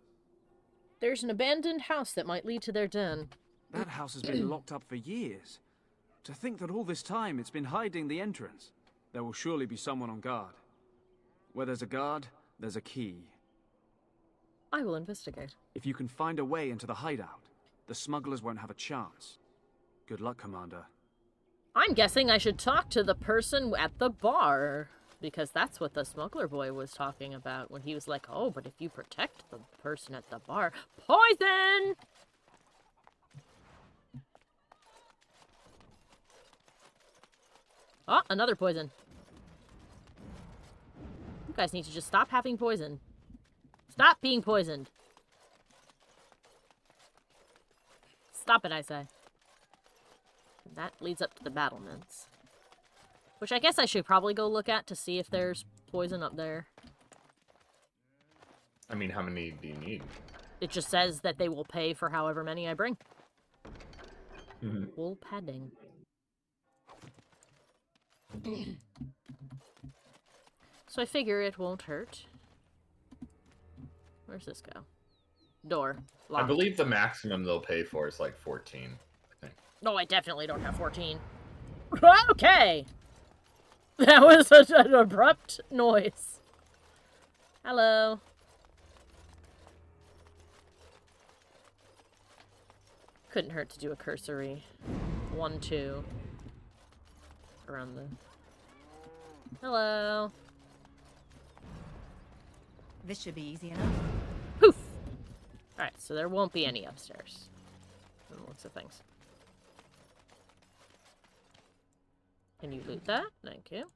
There's an abandoned house that might lead to their den. That house has been locked up for years. To think that all this time it's been hiding the entrance. There will surely be someone on guard. Where there's a guard, there's a key. I will investigate. If you can find a way into the hideout, the smugglers won't have a chance. Good luck, Commander. I'm guessing I should talk to the person at the bar. Because that's what the smuggler boy was talking about when he was like, oh, but if you protect the person at the bar... Poison! Oh, another poison. You guys need to just stop having poison. Stop being poisoned. Stop it, I say. That leads up to the battlements. Which I guess I should probably go look at to see if there's poison up there. I mean, how many do you need? It just says that they will pay for however many I bring. Wool padding. So I figure it won't hurt. Where's this go? Door. Locked. I believe the maximum they'll pay for is like 14, I think. No, I definitely don't have 14. Okay! That was such an abrupt noise. Hello. Couldn't hurt to do a cursory 1-2 around the... Hello. This should be easy enough. Poof! Alright, so there won't be any upstairs. From the looks of things. Can you loot that? Thank you.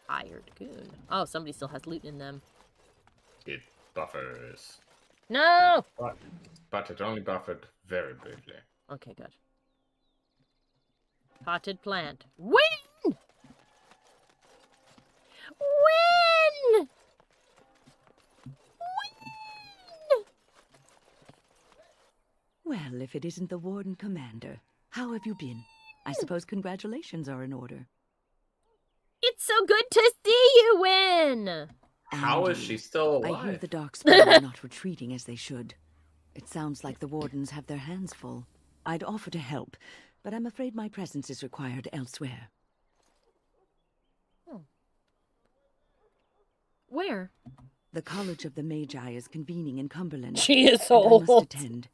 Hired goon. Oh, somebody still has loot in them. It buffers. No! But it only buffered very briefly. Okay, good. Potted plant. Win! Win! Well, if it isn't the Warden Commander, how have you been? I suppose congratulations are in order. It's so good to see you win! How is she still alive? I hear the Darkspawn are not retreating as they should. It sounds like the Wardens have their hands full. I'd offer to help, but I'm afraid my presence is required elsewhere. Where? The College of the Magi is convening in Cumberland. She is and I must old. attend.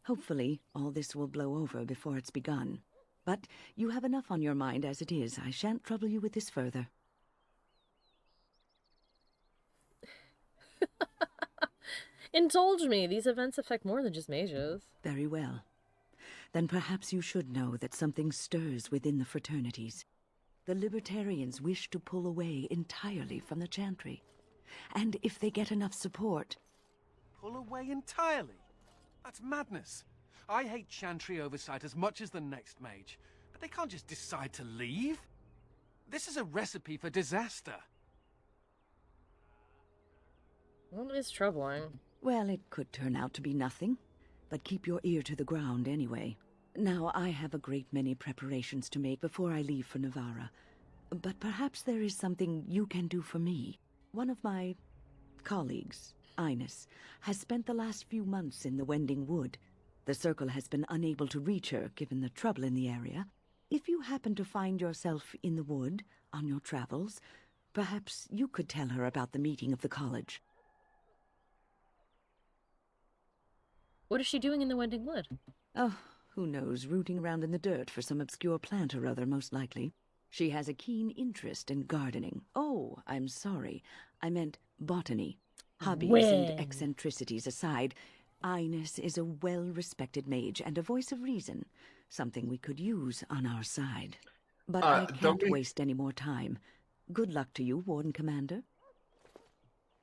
Hopefully, all this will blow over before it's begun. But you have enough on your mind as it is. I shan't trouble you with this further. Indulge me. These events affect more than just mages. Very well. Then perhaps you should know that something stirs within the fraternities. The Libertarians wish to pull away entirely from the Chantry. And if they get enough support... Pull away entirely? That's madness. I hate Chantry oversight as much as the next mage, but they can't just decide to leave. This is a recipe for disaster. Well, it is troubling. Well, it could turn out to be nothing, but keep your ear to the ground anyway. Now, I have a great many preparations to make before I leave for Navarra, but perhaps there is something you can do for me. One of my colleagues, Ines, has spent the last few months in the Wending Wood. The Circle has been unable to reach her, given the trouble in the area. If you happen to find yourself in the wood on your travels, perhaps you could tell her about the meeting of the college. What is she doing in the Wending Wood? Oh, who knows, rooting around in the dirt for some obscure plant or other, most likely. She has a keen interest in gardening. Oh, I'm sorry. I meant botany. Hobbies and eccentricities aside, Ines is a well-respected mage and a voice of reason, something we could use on our side. But I can't waste any more time. Good luck to you, Warden Commander.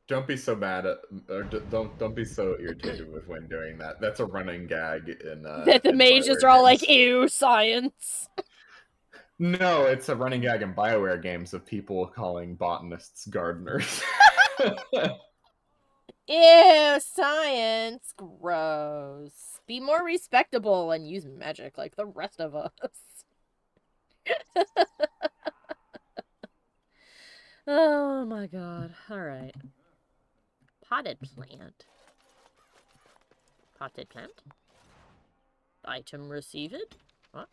Don't be so mad at, or don't be so irritated with when doing that. That's a running gag in that the mages are all like, ew, science. No, it's a running gag in BioWare games of people calling botanists gardeners. Ew, science. Gross. Be more respectable and use magic like the rest of us. Oh my god. Alright. Potted plant. Potted plant? Item received? What?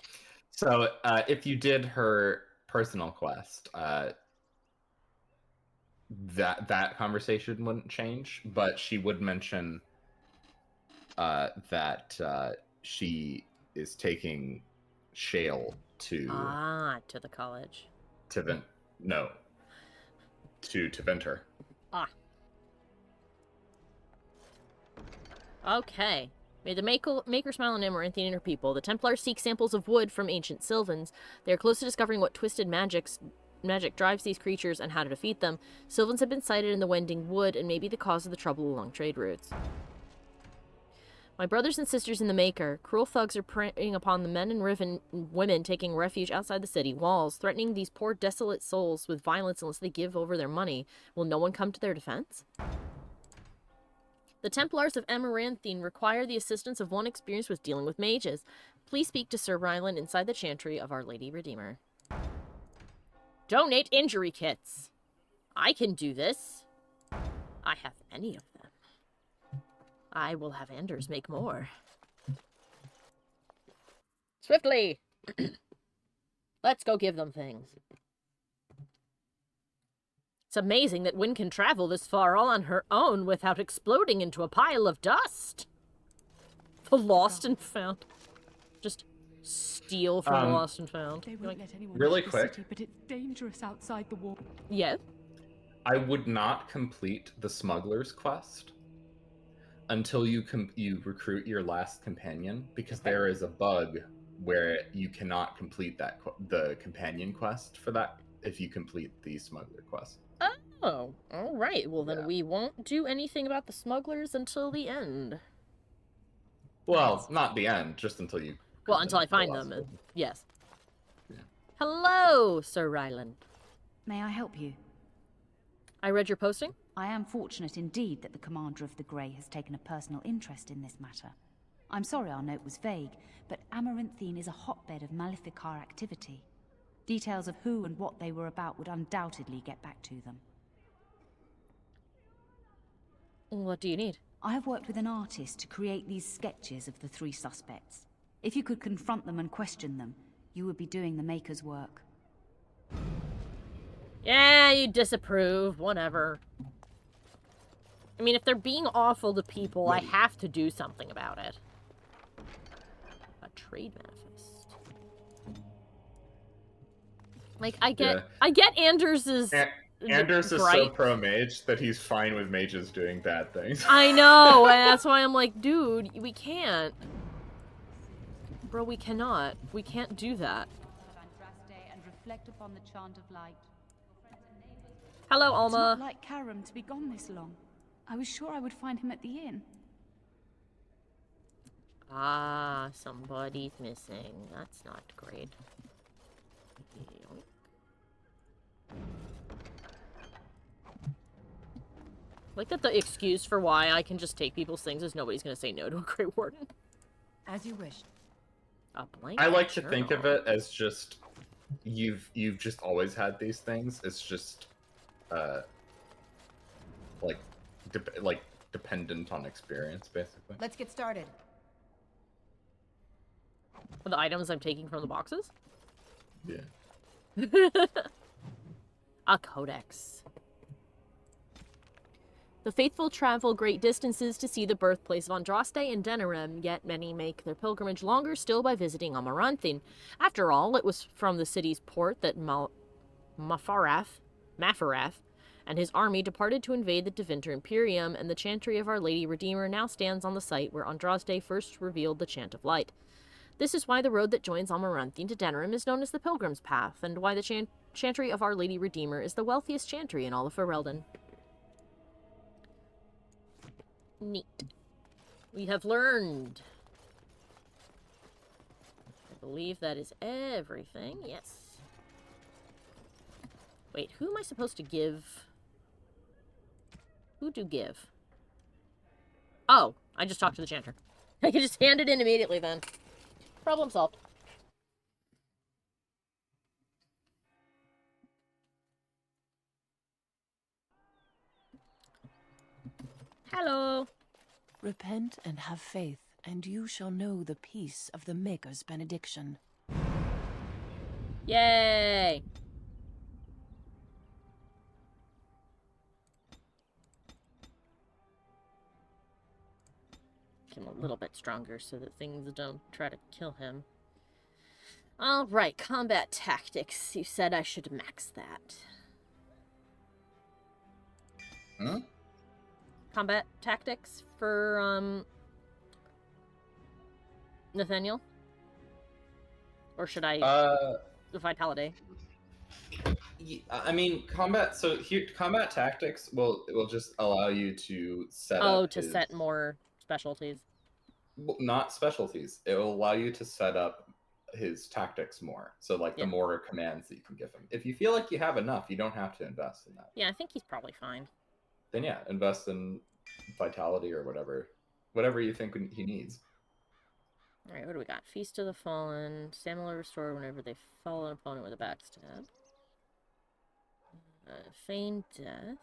So, if you did her personal quest, that conversation wouldn't change, but she would mention that she is taking Shale to... to the college. To Venter. Ah. Okay. May the Maker smile on Amaranthian and her people. The Templars seek samples of wood from ancient Sylvans. They are close to discovering what twisted magic drives these creatures and how to defeat them. Sylvans have been sighted in the Wending Wood and may be the cause of the trouble along trade routes. My brothers and sisters in the Maker, cruel thugs are preying upon the men and women taking refuge outside the city walls, threatening these poor desolate souls with violence unless they give over their money. Will no one come to their defense? The Templars of Amaranthine require the assistance of one experienced with dealing with mages. Please speak to Sir Ryland inside the Chantry of Our Lady Redeemer. Donate injury kits. I can do this. I have many of them. I will have Anders make more. Swiftly! Let's go give them things. It's amazing that Wynn can travel this far all on her own without exploding into a pile of dust. The Lost and Found. Just steal from the Lost and Found. They won't let anyone really leave quick. the city, but it's dangerous outside the wall. Yeah? I would not complete the Smuggler's quest until you recruit your last companion, because there is a bug where you cannot complete the companion quest for that if you complete the Smuggler quest. Oh, alright. Well, then we won't do anything about the smugglers until the end. Well, not the end, just until you... Well, until I find them. Yes. Yeah. Hello, Sir Ryland. May I help you? I read your posting. I am fortunate indeed that the commander of the Grey has taken a personal interest in this matter. I'm sorry our note was vague, but Amaranthine is a hotbed of Maleficar activity. Details of who and what they were about would undoubtedly get back to them. What do you need? I have worked with an artist to create these sketches of the three suspects. If you could confront them and question them, you would be doing the Maker's work. Yeah, you disapprove. Whatever. I mean, if they're being awful to people, I have to do something about it. A trade manifest. Like, I get Anders's... Anders is so pro-mage that he's fine with mages doing bad things. I know, and that's why I'm like, dude, we can't. Bro, we cannot. We can't do that. reflect upon the chant of light. Hello, It's Alma. not like Karam to be gone this long. I was sure I would find him at the inn. Ah, somebody's missing. That's not great. Like that the excuse for why I can just take people's things is nobody's gonna say no to a Grey Warden. As you wish. A blank I like to think journal. of it as just you've just always had these things. It's just like dependent on experience, basically. Let's get started. The items I'm taking from the boxes? Yeah. A codex. The faithful travel great distances to see the birthplace of Andraste and Denerim, yet many make their pilgrimage longer still by visiting Amaranthin. After all, it was from the city's port that Mafarath and his army departed to invade the Devinter Imperium, and the chantry of Our Lady Redeemer now stands on the site where Andraste first revealed the Chant of Light. This is why the road that joins Amaranthin to Denerim is known as the Pilgrim's Path, and why the chantry of Our Lady Redeemer is the wealthiest chantry in all of Ferelden. Neat. We have learned. I believe that is everything. Yes. Wait, who am I supposed to give? Who do give? Oh, I just talked to the chanter. I can just hand it in immediately then. Problem solved. Hello. Repent and have faith, and you shall know the peace of the Maker's benediction. Yay! Get him a little bit stronger so that things don't try to kill him. Alright, combat tactics. You said I should max that. Huh? Combat tactics for, Nathaniel? Or should I... Vitality? I mean, combat. So here, combat tactics will just allow you to set Oh, up to set more specialties. Well, not specialties. It will allow you to set up his tactics more. So, like, the more commands that you can give him. If you feel like you have enough, you don't have to invest in that. Yeah, I think he's probably fine. Then yeah, invest in vitality or whatever you think he needs. Alright, what do we got? Feast of the Fallen. Stamina restored whenever they follow an opponent with a backstab. Feign Death.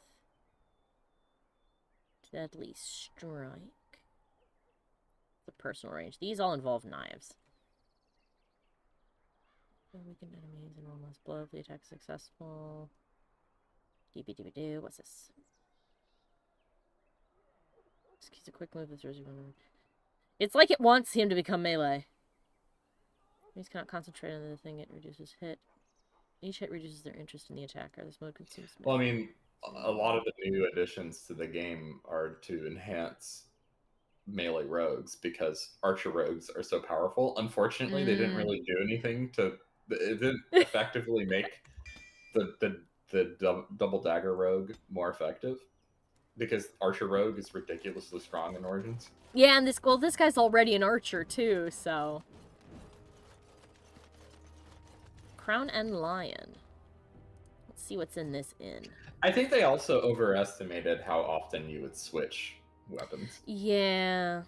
Deadly Strike. The personal range. These all involve knives. Weakened enemies and one less blow if the attack is successful. Doo. What's this? Executes a quick move that throws you one. It's like it wants him to become melee. These cannot concentrate on the thing, it reduces hit. Each hit reduces their interest in the attacker. This mode consumes melee. Well, I mean, a lot of the new additions to the game are to enhance melee rogues because archer rogues are so powerful. Unfortunately, they didn't really do anything to... It didn't effectively make the double dagger rogue more effective. Because Archer Rogue is ridiculously strong in Origins. Yeah, and this guy's already an archer too, so. Crown and Lion. Let's see what's in this inn. I think they also overestimated how often you would switch weapons. Yeah.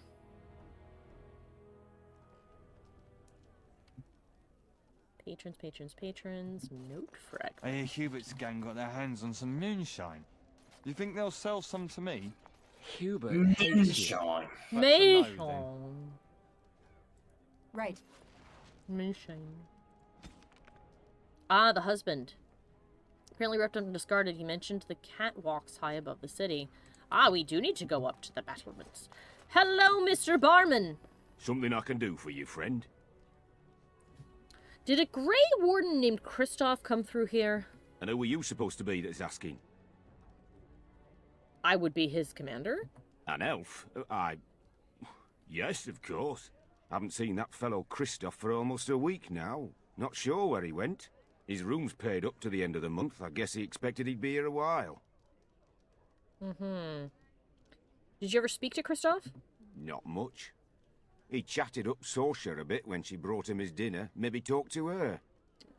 Patrons. Note fragment. I hear Hubert's gang got their hands on some moonshine. You think they'll sell some to me? Hubert Moonshine. Moonshine. Right. Moonshine. Ah, the husband. Apparently ripped and discarded. He mentioned the catwalks high above the city. Ah, we do need to go up to the battlements. Hello, Mr. Barman. Something I can do for you, friend? Did a Grey Warden named Kristoff come through here? And who are you supposed to be that's asking? I would be his commander. An elf? Yes, of course. Haven't seen that fellow Kristoff for almost a week now. Not sure where he went. His room's paid up to the end of the month. I guess he expected he'd be here a while. Mm-hmm. Did you ever speak to Kristoff? Not much. He chatted up Sorsha a bit when she brought him his dinner. Maybe talked to her.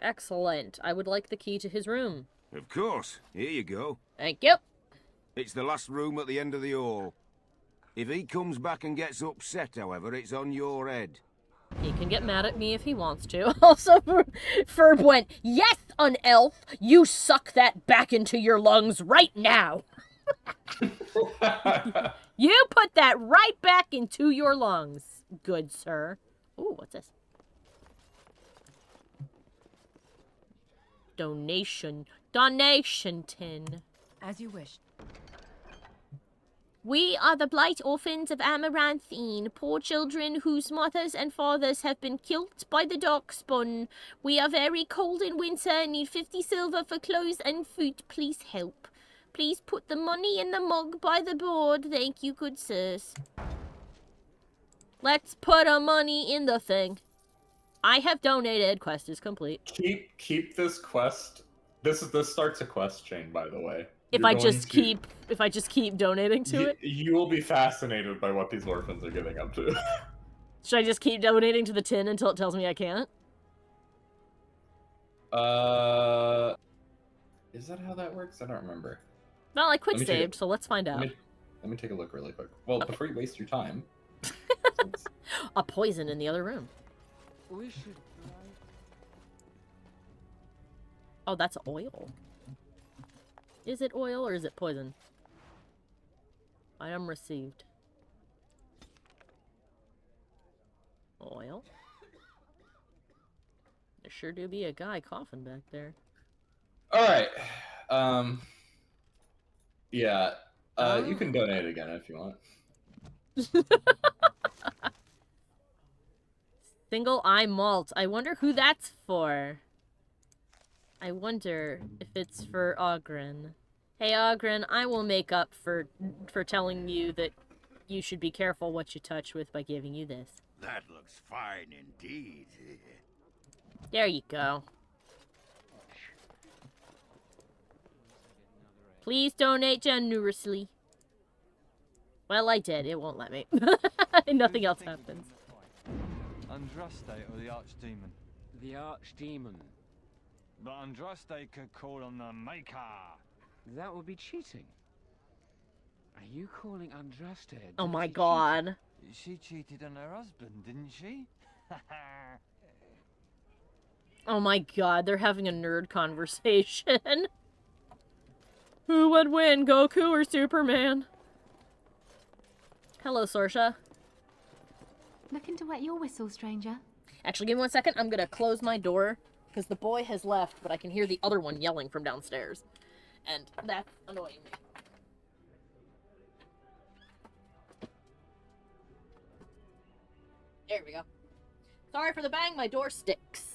Excellent. I would like the key to his room. Of course. Here you go. Thank you. It's the last room at the end of the hall. If he comes back and gets upset, however, it's on your head. He can get mad at me if he wants to. Also, Ferb went, "Yes, unelf, you suck that back into your lungs right now." You put that right back into your lungs, good sir. Ooh, what's this? Donation tin. As you wish. We are the Blight Orphans of Amaranthine, poor children whose mothers and fathers have been killed by the Darkspawn. We are very cold in winter and need 50 silver for clothes and food. Please help. Please put the money in the mug by the board. Thank you, good sirs. Let's put our money in the thing. I have donated. Quest is complete. Keep this quest. This starts a quest chain, by the way. If I just keep donating to it? You will be fascinated by what these orphans are getting up to. Should I just keep donating to the tin until it tells me I can't? Is that how that works? I don't remember. Well, I quick saved, so let's find out. Let me take a look really quick. Well, Okay. before you waste your time. A poison in the other room. We should... Oh, that's oil. Is it oil or is it poison? Item received. Oil. There sure do be a guy coughing back there. Alright. Yeah. You can donate again if you want. Single eye malt. I wonder who that's for. I wonder if it's for Ogren. Hey Ogren, I will make up for telling you that you should be careful what you touch with by giving you this. That looks fine indeed. There you go. Please donate generously. Well, I did. It won't let me. Nothing else happens. Andraste or the Archdemon? The Archdemon. But Andraste could call on the Maker. That would be cheating. Are you calling Andraste a Oh my dirty god. She cheated on her husband, didn't she? Oh my god, they're having a nerd conversation. Who would win, Goku or Superman? Hello, Sorsha. Looking to wet your whistle, stranger. Actually, give me 1 second. I'm gonna close my door, because the boy has left, but I can hear the other one yelling from downstairs. And that's annoying me. There we go. Sorry for the bang, my door sticks.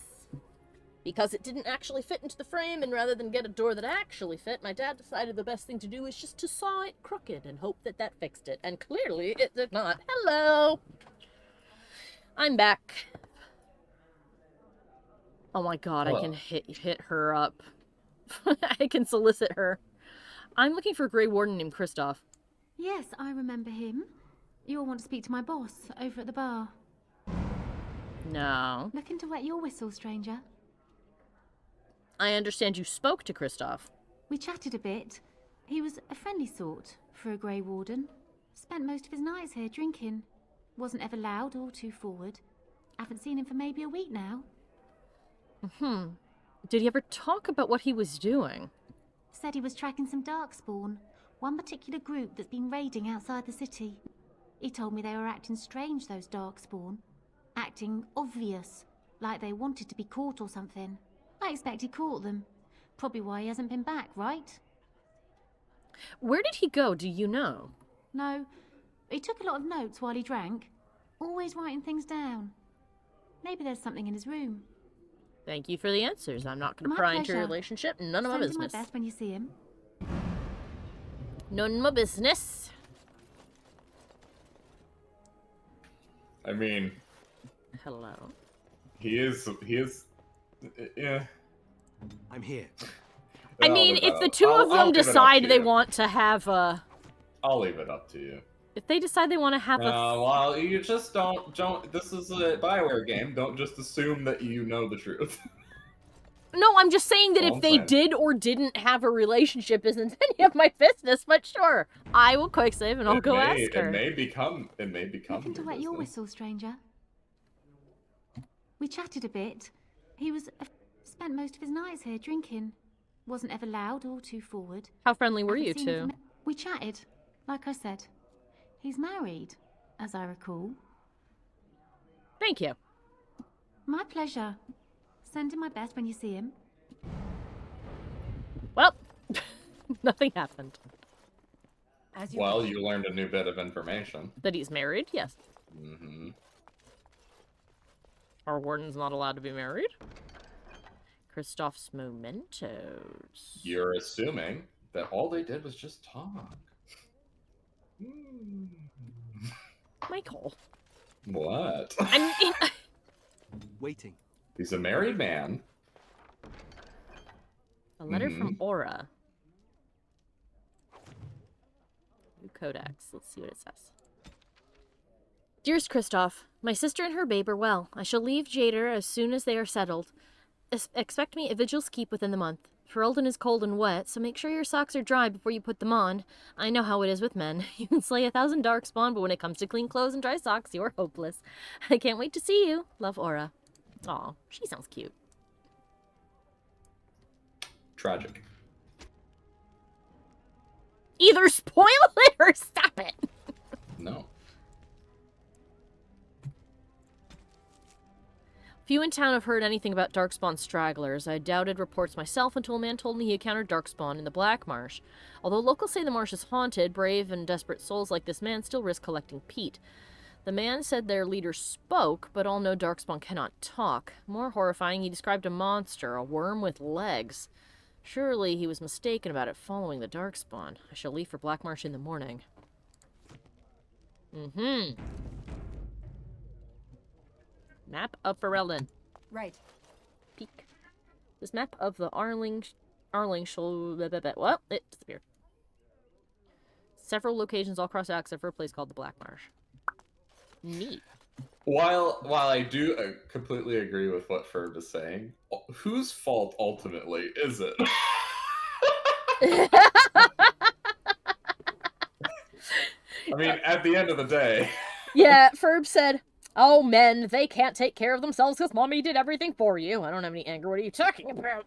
Because it didn't actually fit into the frame, and rather than get a door that actually fit, my dad decided the best thing to do is just to saw it crooked and hope that that fixed it. And clearly it did not. Hello! I'm back. Oh my god, Hello. I can hit her up. I can solicit her. I'm looking for a Grey Warden named Kristoff. Yes, I remember him. You'll want to speak to my boss over at the bar. No. Looking to wet your whistle, stranger. I understand you spoke to Kristoff. We chatted a bit. He was a friendly sort for a Grey Warden. Spent most of his nights here drinking. Wasn't ever loud or too forward. Haven't seen him for maybe a week now. Did he ever talk about what he was doing? Said he was tracking some Darkspawn, one particular group that's been raiding outside the city. He told me they were acting strange, those Darkspawn. Acting obvious, like they wanted to be caught or something. I expect he caught them. Probably why he hasn't been back, right? Where did he go, do you know? No, he took a lot of notes while he drank. Always writing things down. Maybe there's something in his room. Thank you for the answers. I'm not going to My pry into your pleasure. relationship. None of my Send him business. my best when you see him. None of my business. I mean, Hello. he is, yeah. I'm here. I mean, if the two of them decide they want to have a... I'll leave it up to you. If they decide they want to have a... well, you just don't... This is a BioWare game. Don't just assume that you know the truth. No, I'm just saying that if they did or didn't have a relationship isn't any of my business, but sure. I will quick save and I'll go ask her. It may become Nothing to wet your whistle, stranger. We chatted a bit. He was... spent most of his nights here drinking. Wasn't ever loud or too forward. How friendly were you two? We chatted, like I said. He's married, as I recall. Thank you. My pleasure. Send him my best when you see him. Well, nothing happened. Well, you learned a new bit of information. That he's married? Yes. Mm-hmm. Our warden's not allowed to be married? Kristoff's mementos. You're assuming that all they did was just talk. Michael. What? I mean... Waiting. He's a married man. A letter from Aura. New codex. Let's see what it says. Dearest Kristoff, my sister and her babe are well. I shall leave Jader as soon as they are settled. Expect me at Vigil's Keep within the month. Ferelden is cold and wet, so make sure your socks are dry before you put them on. I know how it is with men. You can slay 1,000 Darkspawn, but when it comes to clean clothes and dry socks, you're hopeless. I can't wait to see you. Love, Aura. Aw, she sounds cute. Tragic. Either spoil it or stop it. No. Few in town have heard anything about Darkspawn stragglers. I doubted reports myself until a man told me he encountered Darkspawn in the Black Marsh. Although locals say the marsh is haunted, brave and desperate souls like this man still risk collecting peat. The man said their leader spoke, but all know Darkspawn cannot talk. More horrifying, he described a monster, a worm with legs. Surely he was mistaken about it following the Darkspawn. I shall leave for Black Marsh in the morning. Map of Ferelden. Right. Peek. This map of the Arling shall... Well, it disappeared. Several locations all across except for a place called the Black Marsh. Neat. While I do completely agree with what Ferb is saying, whose fault ultimately is it? I mean, at the end of the day... Yeah, Ferb said, oh, men, they can't take care of themselves because Mommy did everything for you. I don't have any anger. What are you talking about?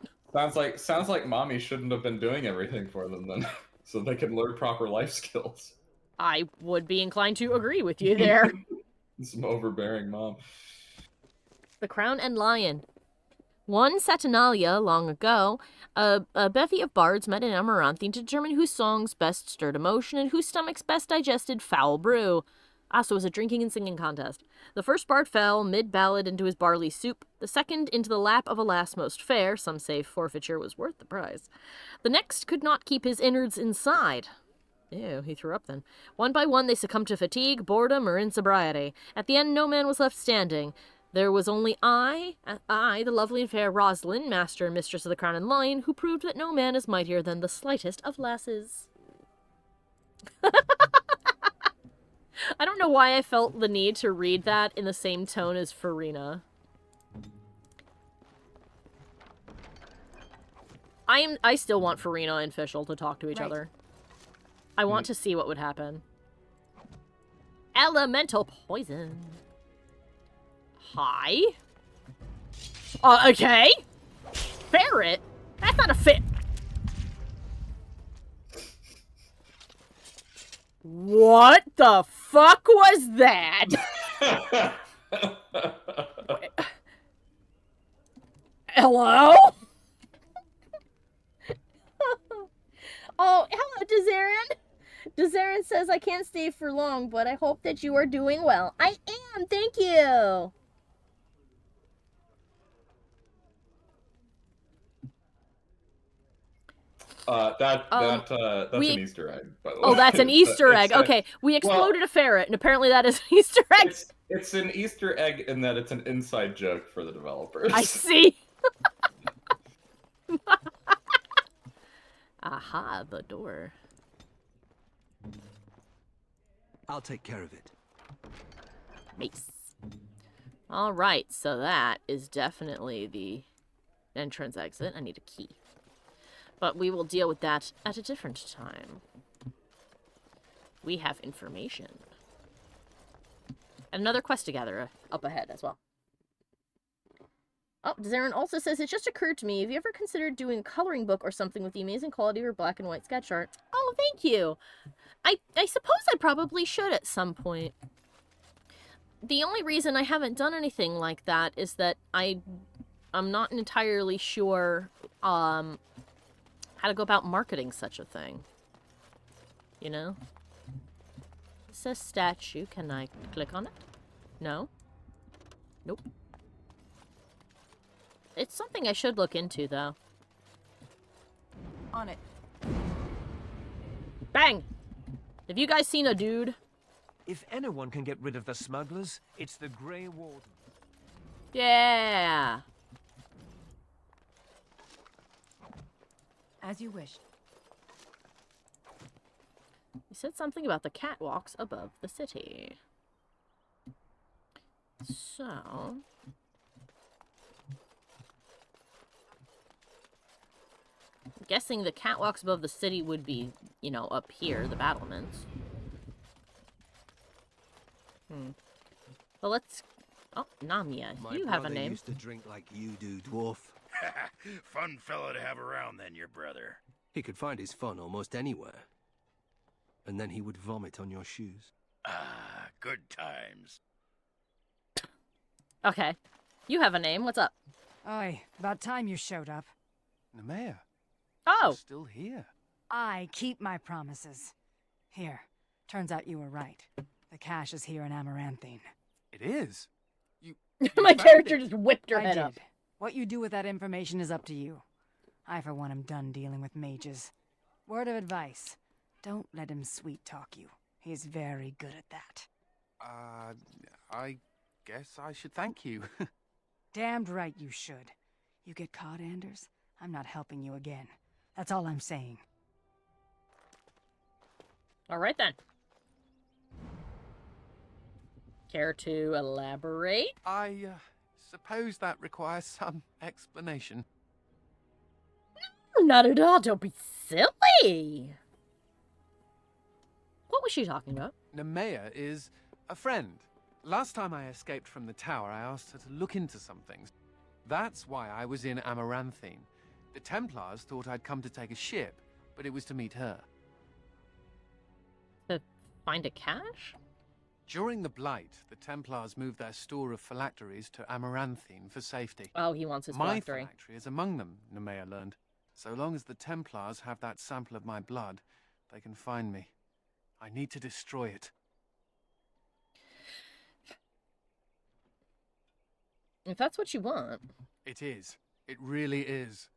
Sounds like Mommy shouldn't have been doing everything for them then, so they can learn proper life skills. I would be inclined to agree with you there. Some overbearing mom. The Crown and Lion. One Saturnalia long ago, a bevy of bards met in Amaranthine to determine whose songs best stirred emotion and whose stomachs best digested foul brew. So it was a drinking and singing contest. The first bard fell mid-ballad into his barley soup, the second into the lap of a lass most fair, some say forfeiture was worth the prize. The next could not keep his innards inside. Ew, he threw up then. One by one they succumbed to fatigue, boredom, or insobriety. At the end no man was left standing. There was only I, the lovely and fair Rosalind, master and mistress of the Crown and Lion, who proved that no man is mightier than the slightest of lasses. I don't know why I felt the need to read that in the same tone as Farina. I still want Farina and Fischl to talk to each other. I want to see what would happen. Elemental poison. Hi. Okay. Ferret? That's not a fit. What the fuck was that? Hello? Oh, hello, Dezaren. Dezaren says, I can't stay for long, but I hope that you are doing well. I am, thank you. That's an Easter egg, by the way. Oh, that's an Easter egg. Okay, we exploded a ferret, and apparently that is an Easter egg. It's an Easter egg in that it's an inside joke for the developers. I see. Aha, the door. I'll take care of it. Nice. Alright, so that is definitely the entrance exit. I need a key. But we will deal with that at a different time. We have information. And another quest to gather up ahead as well. Oh, Zarin also says, it just occurred to me, have you ever considered doing a coloring book or something with the amazing quality of your black and white sketch art? Oh, thank you. I suppose I probably should at some point. The only reason I haven't done anything like that is that I'm not entirely sure how to go about marketing such a thing. You know? It says statue. Can I click on it? No? Nope. It's something I should look into, though. On it. Bang! Have you guys seen a dude? If anyone can get rid of the smugglers, it's the Grey Wardens. Yeah! As you wish. You said something about the catwalks above the city. So... I'm guessing the catwalks above the city would be, you know, up here, the battlements. Well, let's... Oh, Namia, you have a name. Used to drink like you do, dwarf. Fun fellow to have around then, your brother. He could find his fun almost anywhere. And then he would vomit on your shoes. Ah, good times. Okay. You have a name. What's up? Oi, about time you showed up. Nemea. Oh! You're still here. I keep my promises. Here. Turns out you were right. The cache is here in Amaranthine. It is? You My character just whipped her head did. up. What you do with that information is up to you. I, for one, am done dealing with mages. Word of advice. Don't let him sweet-talk you. He's very good at that. I guess I should thank you. Damned right you should. You get caught, Anders, I'm not helping you again. That's all I'm saying. Alright then. Care to elaborate? I suppose that requires some explanation. No, not at all. Don't be silly. What was she talking about? Nemea is a friend. Last time I escaped from the tower, I asked her to look into some things. That's why I was in Amaranthine. The Templars thought I'd come to take a ship, but it was to meet her. To find a cache? During the Blight, the Templars moved their store of phylacteries to Amaranthine for safety. Oh, he wants his My phylactery. phylactery is among them, Nemea learned. So long as the Templars have that sample of my blood, they can find me. I need to destroy it. If that's what you want. It is. It really is.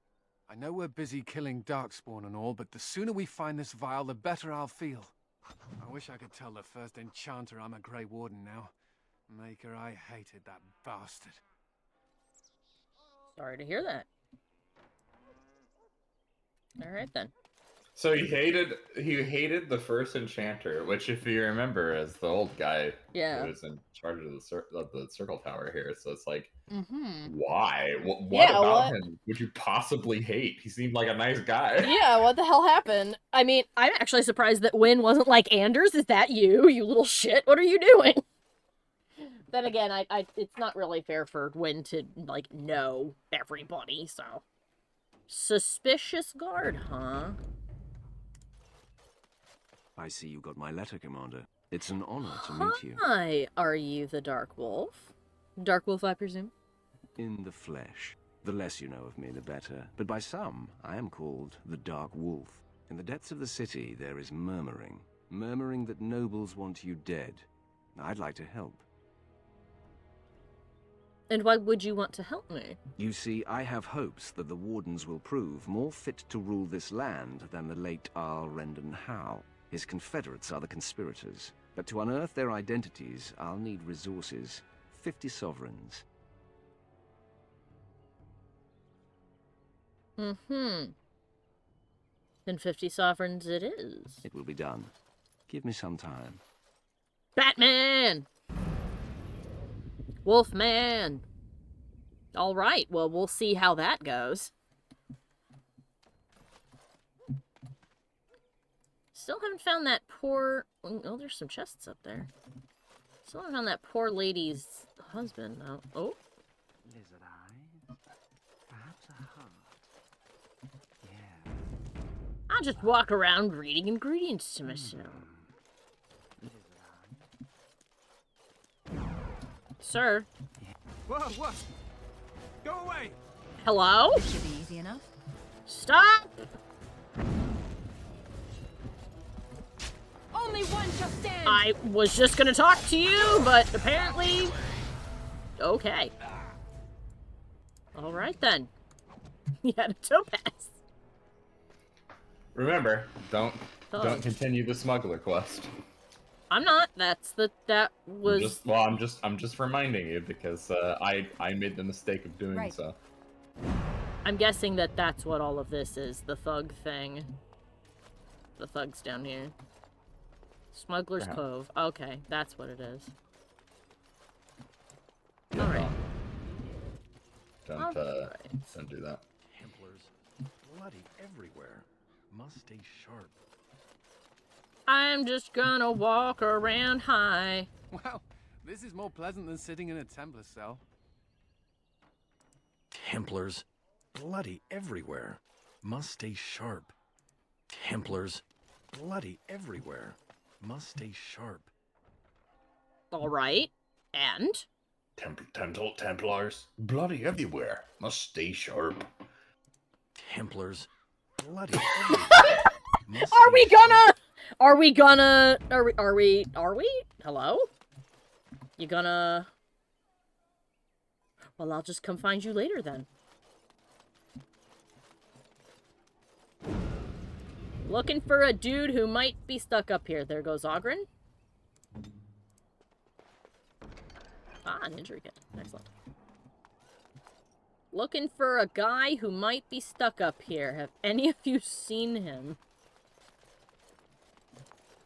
I know we're busy killing Darkspawn and all, but the sooner we find this vial, the better I'll feel. I wish I could tell the first enchanter I'm a Grey Warden now. Maker, I hated that bastard. Sorry to hear that. Alright then. So he hated the first enchanter, which, if you remember, is the old guy Yeah. who was in charge of the circle tower here. So it's like, Mm-hmm. why? What Yeah, about what? him would you possibly hate? He seemed like a nice guy. Yeah, what the hell happened? I mean, I'm actually surprised that Wynn wasn't like, Anders, is that you little shit? What are you doing? Then again, it's not really fair for Wynn to, like, know everybody, so... Suspicious guard, huh? I see you got my letter, Commander. It's an honor to meet you. Hi, are you the Dark Wolf? Dark Wolf, I presume? In the flesh. The less you know of me, the better. But by some, I am called the Dark Wolf. In the depths of the city, there is murmuring. Murmuring that nobles want you dead. I'd like to help. And why would you want to help me? You see, I have hopes that the Wardens will prove more fit to rule this land than the late Arl Rendon Howe. His confederates are the conspirators. But to unearth their identities, I'll need resources. 50 sovereigns. Mm-hmm. Then 50 sovereigns it is. It will be done. Give me some time. Batman! Wolfman! Alright, well, we'll see how that goes. Still haven't found that poor... Oh, there's some chests up there. Still haven't found that poor lady's husband. Oh. Lizard eyes? Perhaps a heart? Yeah. I'll just walk around reading ingredients to myself. Sir? Whoa, what? Go away! Hello? Should be easy enough. Stop! Only one shall stand! I was just gonna talk to you, but apparently... Okay. Alright then. You had a topaz. Remember, don't continue the smuggler quest. I'm not. That was... I'm just reminding you because I made the mistake of doing so. I'm guessing that that's what all of this is. The thug thing. The thugs down here. Smuggler's Cove. Okay, that's what it is. Alright. Don't do that. Templars, bloody everywhere. Must stay sharp. I'm just gonna walk around high. Wow, this is more pleasant than sitting in a Templar cell. Templars, bloody everywhere. Must stay sharp. Templars, bloody everywhere. Must stay sharp. Alright. And? Templars, bloody everywhere. Must stay sharp. Templars, bloody everywhere. Are we gonna... Are we? Hello? You gonna... Well, I'll just come find you later then. Looking for a dude who might be stuck up here. There goes Ogren. Ah, an injury kit. Excellent. Looking for a guy who might be stuck up here. Have any of you seen him?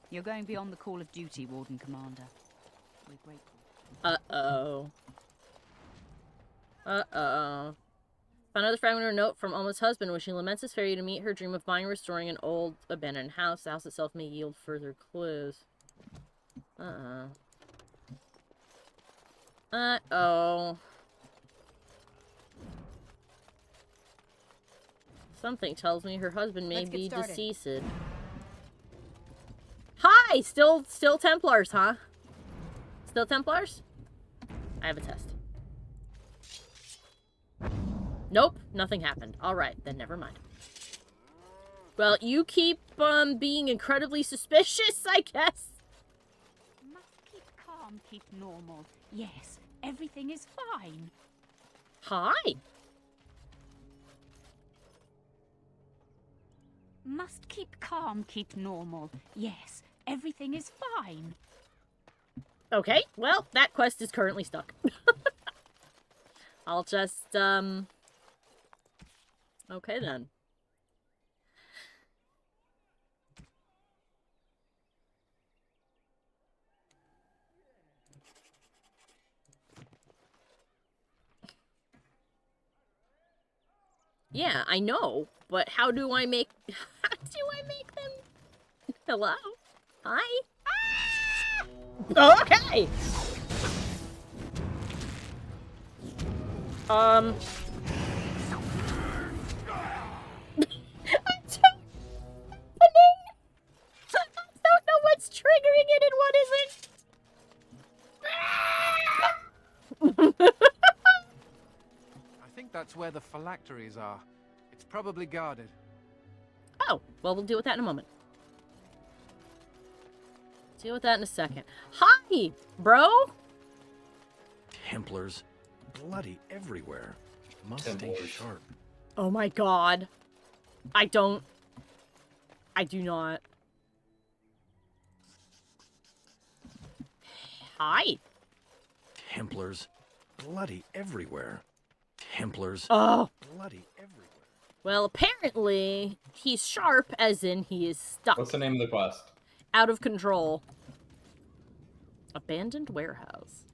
You're going beyond the call of duty, Warden Commander. We're grateful. Uh-oh. Uh-oh. Found another fragment or note from Alma's husband, wishing laments his failure to meet her dream of buying and restoring an old, abandoned house. The house itself may yield further clues. Uh-oh. Uh-oh. Something tells me her husband may be deceased. Hi! Still Templars, huh? Still Templars? I have a test. Nope, nothing happened. Alright, then never mind. Well, you keep, being incredibly suspicious, I guess. Must keep calm, keep normal. Yes, everything is fine. Hi. Must keep calm, keep normal. Yes, everything is fine. Okay, well, that quest is currently stuck. I'll just, okay then. Yeah, I know, but how do I make them? Hello? Hi? Ah! Okay! I don't know what's triggering it and what isn't. I think that's where the phylacteries are. It's probably guarded. Oh, well, we'll deal with that in a moment. Deal with that in a second. Hi, bro! Templars, bloody everywhere. Must stay sharp. Oh my god. I do not. Hi. Templars, bloody everywhere. Templars, oh, bloody everywhere. Well, apparently, he's sharp, as in he is stuck. What's the name of the quest? Out of control. Abandoned warehouse.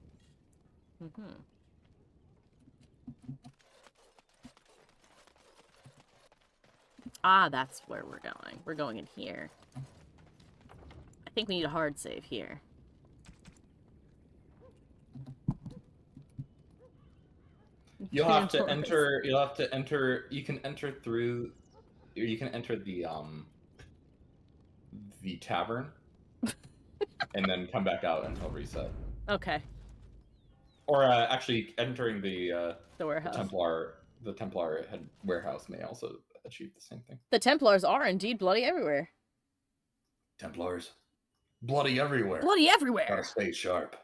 Ah, that's where we're going. We're going in here. I think we need a hard save here. You'll have to enter. You'll have to enter. You can enter through. You can enter the tavern, and then come back out and he'll reset. Okay. Or actually, entering the warehouse. The Templar head warehouse may also achieve the same thing. The Templars are indeed bloody everywhere. Templars, bloody everywhere. Bloody everywhere. Gotta stay sharp.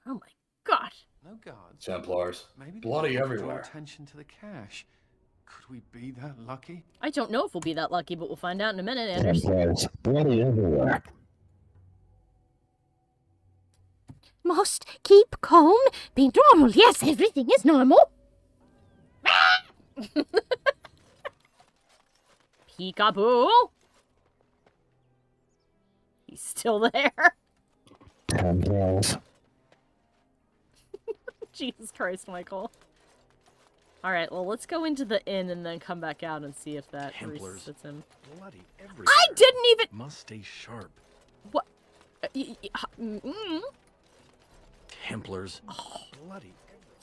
Oh my god. No guards. Templars, Maybe bloody draw everywhere. attention to the cash. Could we be that lucky? I don't know if we'll be that lucky, but we'll find out in a minute, Anders. Templars, bloody everywhere. Must keep calm. Be normal. Yes, everything is normal. Peekaboo. He's still there. Templars. Jesus Christ, Michael. Alright, well, let's go into the inn and then come back out and see if that Templars. resets him. Bloody everywhere. I didn't even... Must stay sharp. What? Templars. Bloody.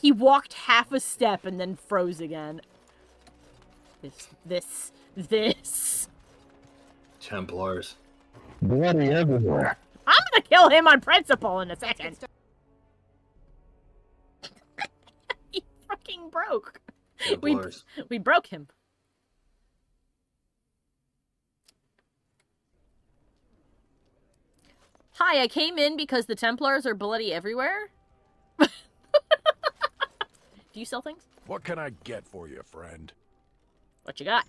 He walked half a step and then froze again. This. Templars. Bloody everywhere. I'm gonna kill him on principle in a second. He fucking broke. We broke him. Hi, I came in because the Templars are bloody everywhere. Do you sell things? What can I get for you, friend? What you got?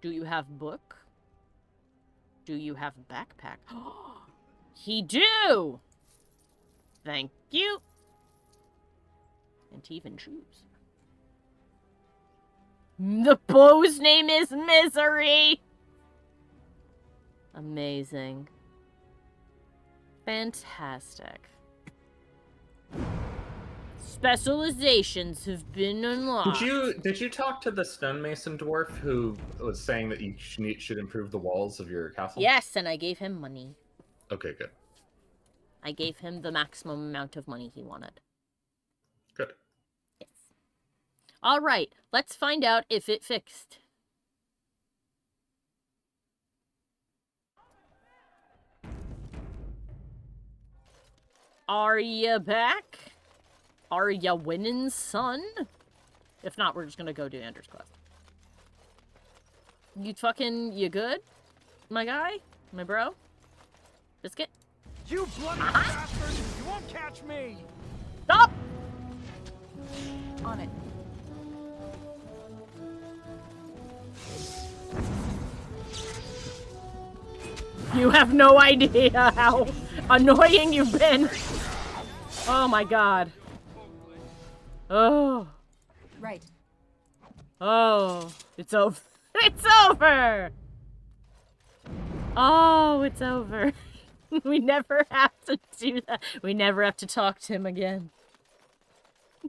Do you have book? Do you have backpack? He do! Thank you. And even shoes. The bow's name is Misery! Amazing. Fantastic. Specializations have been unlocked. Did you talk to the stonemason dwarf who was saying that you should improve the walls of your castle? Yes, and I gave him money. Okay, good. I gave him the maximum amount of money he wanted. Good. Yes. All right, let's find out if it fixed. Are ya back? Are ya winning, son? If not, we're just gonna go do Anders' quest. You good? My guy? My bro? Biscuit? You bloody bastard! You won't catch me! Stop! On it. You have no idea how annoying you've been. Oh my god. Oh. Right. Oh. It's over. It's over! Oh, it's over. We never have to do that. We never have to talk to him again.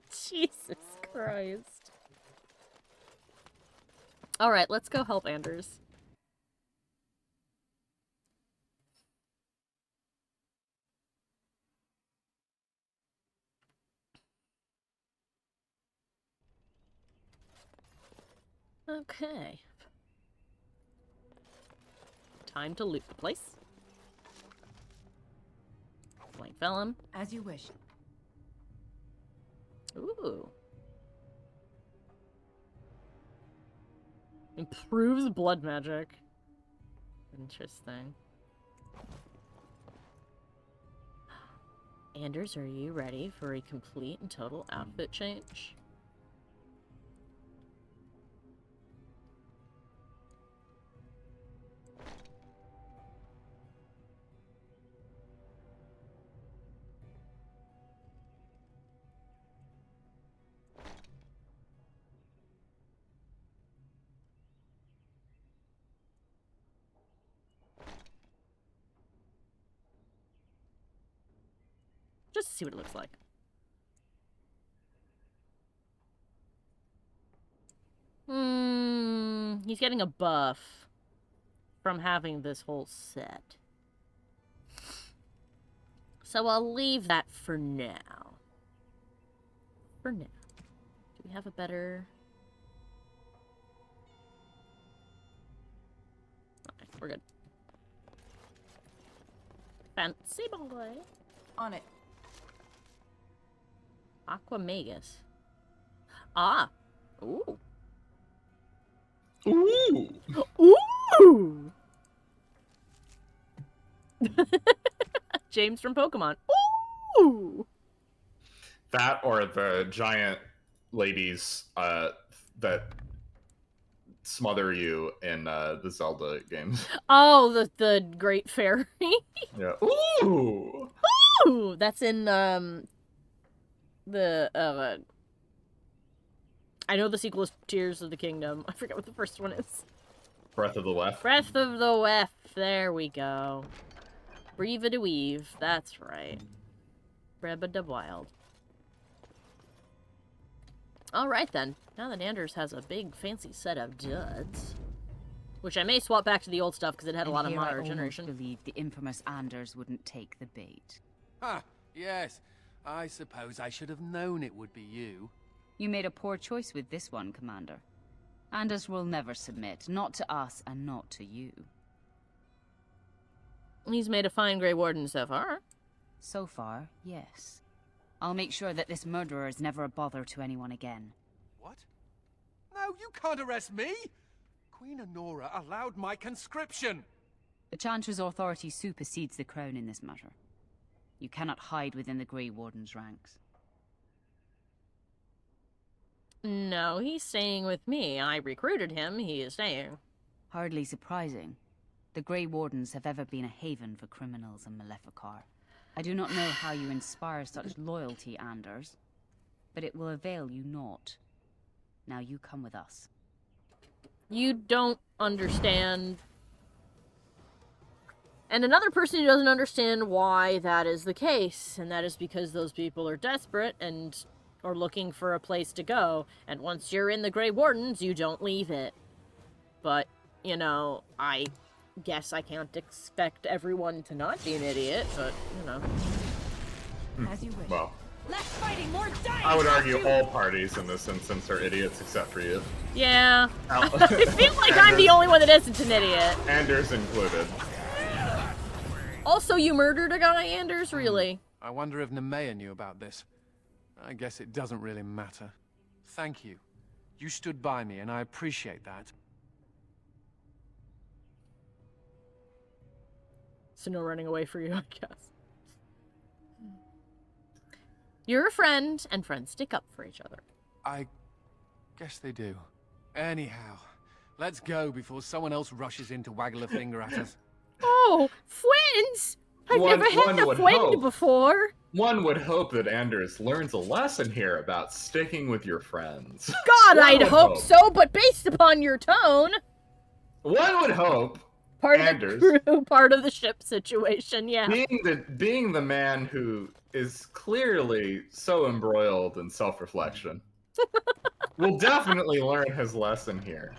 Jesus Christ. Alright, let's go help Anders. Okay. Time to loot the place. Blank vellum. As you wish. Ooh. Improves blood magic. Interesting. Anders, are you ready for a complete and total outfit change? just to see what it looks like. He's getting a buff from having this whole set. So I'll leave that for now. For now. Do we have a better... Okay, we're good. Fancy boy. On it. Aquamagus. Ah. Ooh. Ooh. Ooh. James from Pokemon. Ooh. That or the giant ladies that smother you in the Zelda games. Oh, the Great Fairy. Yeah. Ooh. Ooh. That's in I know the sequel is Tears of the Kingdom. I forget what the first one is. Breath of the Weft. Breath of the Weft. There we go. Breathe a weave. That's right. Breba de Wild. Alright then. Now that Anders has a big fancy set of duds. Which I may swap back to the old stuff because it had a lot of mod regeneration. I believe the infamous Anders wouldn't take the bait. Ah, yes. I suppose I should have known it would be you. You made a poor choice with this one, Commander. Anders will never submit, not to us and not to you. He's made a fine Grey Warden so far. So far, yes. I'll make sure that this murderer is never a bother to anyone again. What? No, you can't arrest me! Queen Honora allowed my conscription! The Chancellor's authority supersedes the Crown in this matter. You cannot hide within the Grey Warden's ranks. No, he's staying with me. I recruited him. He is staying. Hardly surprising. The Grey Wardens have ever been a haven for criminals and Maleficar. I do not know how you inspire such loyalty, Anders, but it will avail you naught. Now you come with us. You don't understand. And another person who doesn't understand why that is the case, and that is because those people are desperate and are looking for a place to go, and once you're in the Grey Wardens, you don't leave it. But, you know, I guess I can't expect everyone to not be an idiot, but, you know. As you wish. Well, less fighting, more dying! I would argue all parties in this instance are idiots except for you. Yeah. I feel like I'm the only one that isn't an idiot. Anders included. Also, you murdered a guy, Anders? Really? I wonder if Nemea knew about this. I guess it doesn't really matter. Thank you. You stood by me, and I appreciate that. So no running away for you, I guess. You're a friend, and friends stick up for each other. I guess they do. Anyhow, let's go before someone else rushes in to waggle a finger at us. Oh, friends! I've never had a friend before. One would hope that Anders learns a lesson here about sticking with your friends. God, I'd hope so, but based upon your tone... One would hope part Anders, of the crew, part of the ship situation, yeah. Being the man who is clearly so embroiled in self-reflection, will definitely learn his lesson here.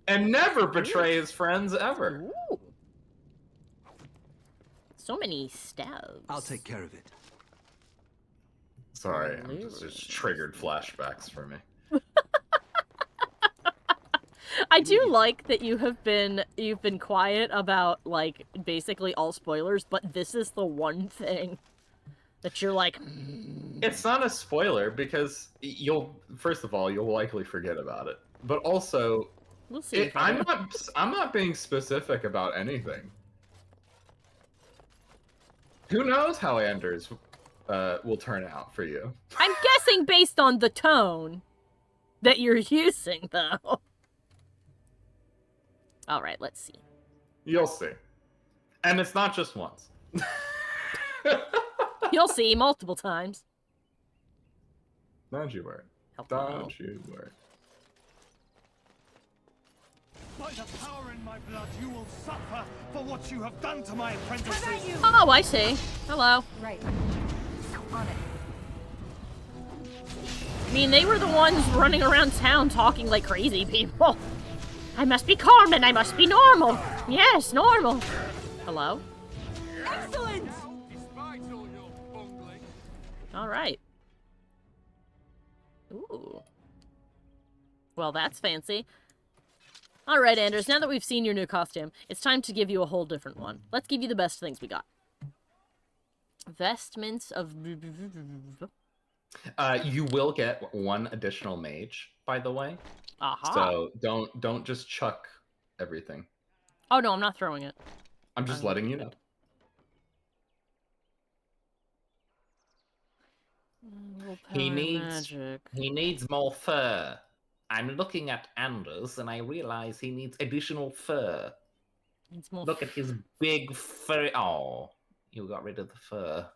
And never betray his friends, ever. Ooh. So many stabs. I'll take care of it. Sorry, it just triggered flashbacks for me. I do like that you've been quiet about, like, basically all spoilers, but this is the one thing that you're like... It's not a spoiler, because first of all, you'll likely forget about it. But also, we'll see. I'm not being specific about anything. Who knows how Anders will turn out for you? I'm guessing based on the tone that you're using, though. All right, let's see. You'll see. And it's not just once. You'll see multiple times. Don't you worry. Don't you worry. By the power in my blood, you will suffer for what you have done to my apprentices. Oh, I see. Hello. Right. On it. I mean, they were the ones running around town talking like crazy people. I must be calm and I must be normal. Yes, normal. Hello? Excellent! Alright. Ooh. Well, that's fancy. Alright, Anders, now that we've seen your new costume, it's time to give you a whole different one. Let's give you the best things we got. Vestments of... You will get one additional mage, by the way. Aha. So don't just chuck everything. Oh no, I'm not throwing it. I'm just letting you know. He needs more fur. I'm looking at Anders and I realize he needs additional fur. Look at his big fur. Oh, you got rid of the fur.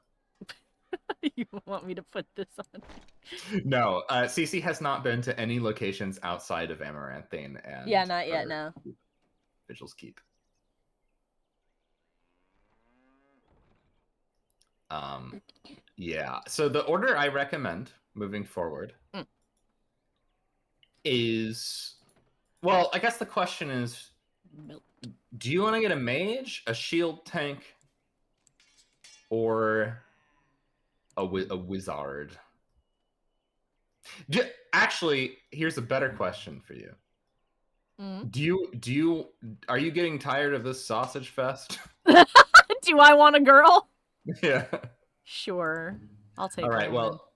You want me to put this on? No, Cece has not been to any locations outside of Amaranthine and Yeah, not yet, no. Vigil's Keep. Yeah. So the order I recommend moving forward is, well, I guess the question is, do you want to get a mage, a shield tank, or a wizard? Actually, here's a better question for you. Are you getting tired of this sausage fest? Do I want a girl? Yeah. Sure. I'll take it. All right, well,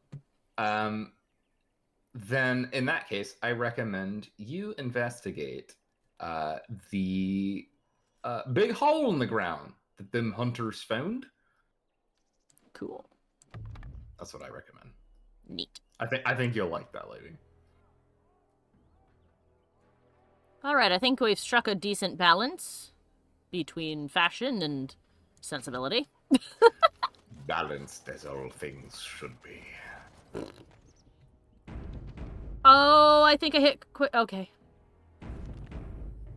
then in that case, I recommend you investigate the big hole in the ground that them hunters found. Cool. That's what I recommend. Neat. I think you'll like that, lady. Alright, I think we've struck a decent balance between fashion and sensibility. Balanced as all things should be. Oh, I think I hit quick. Okay.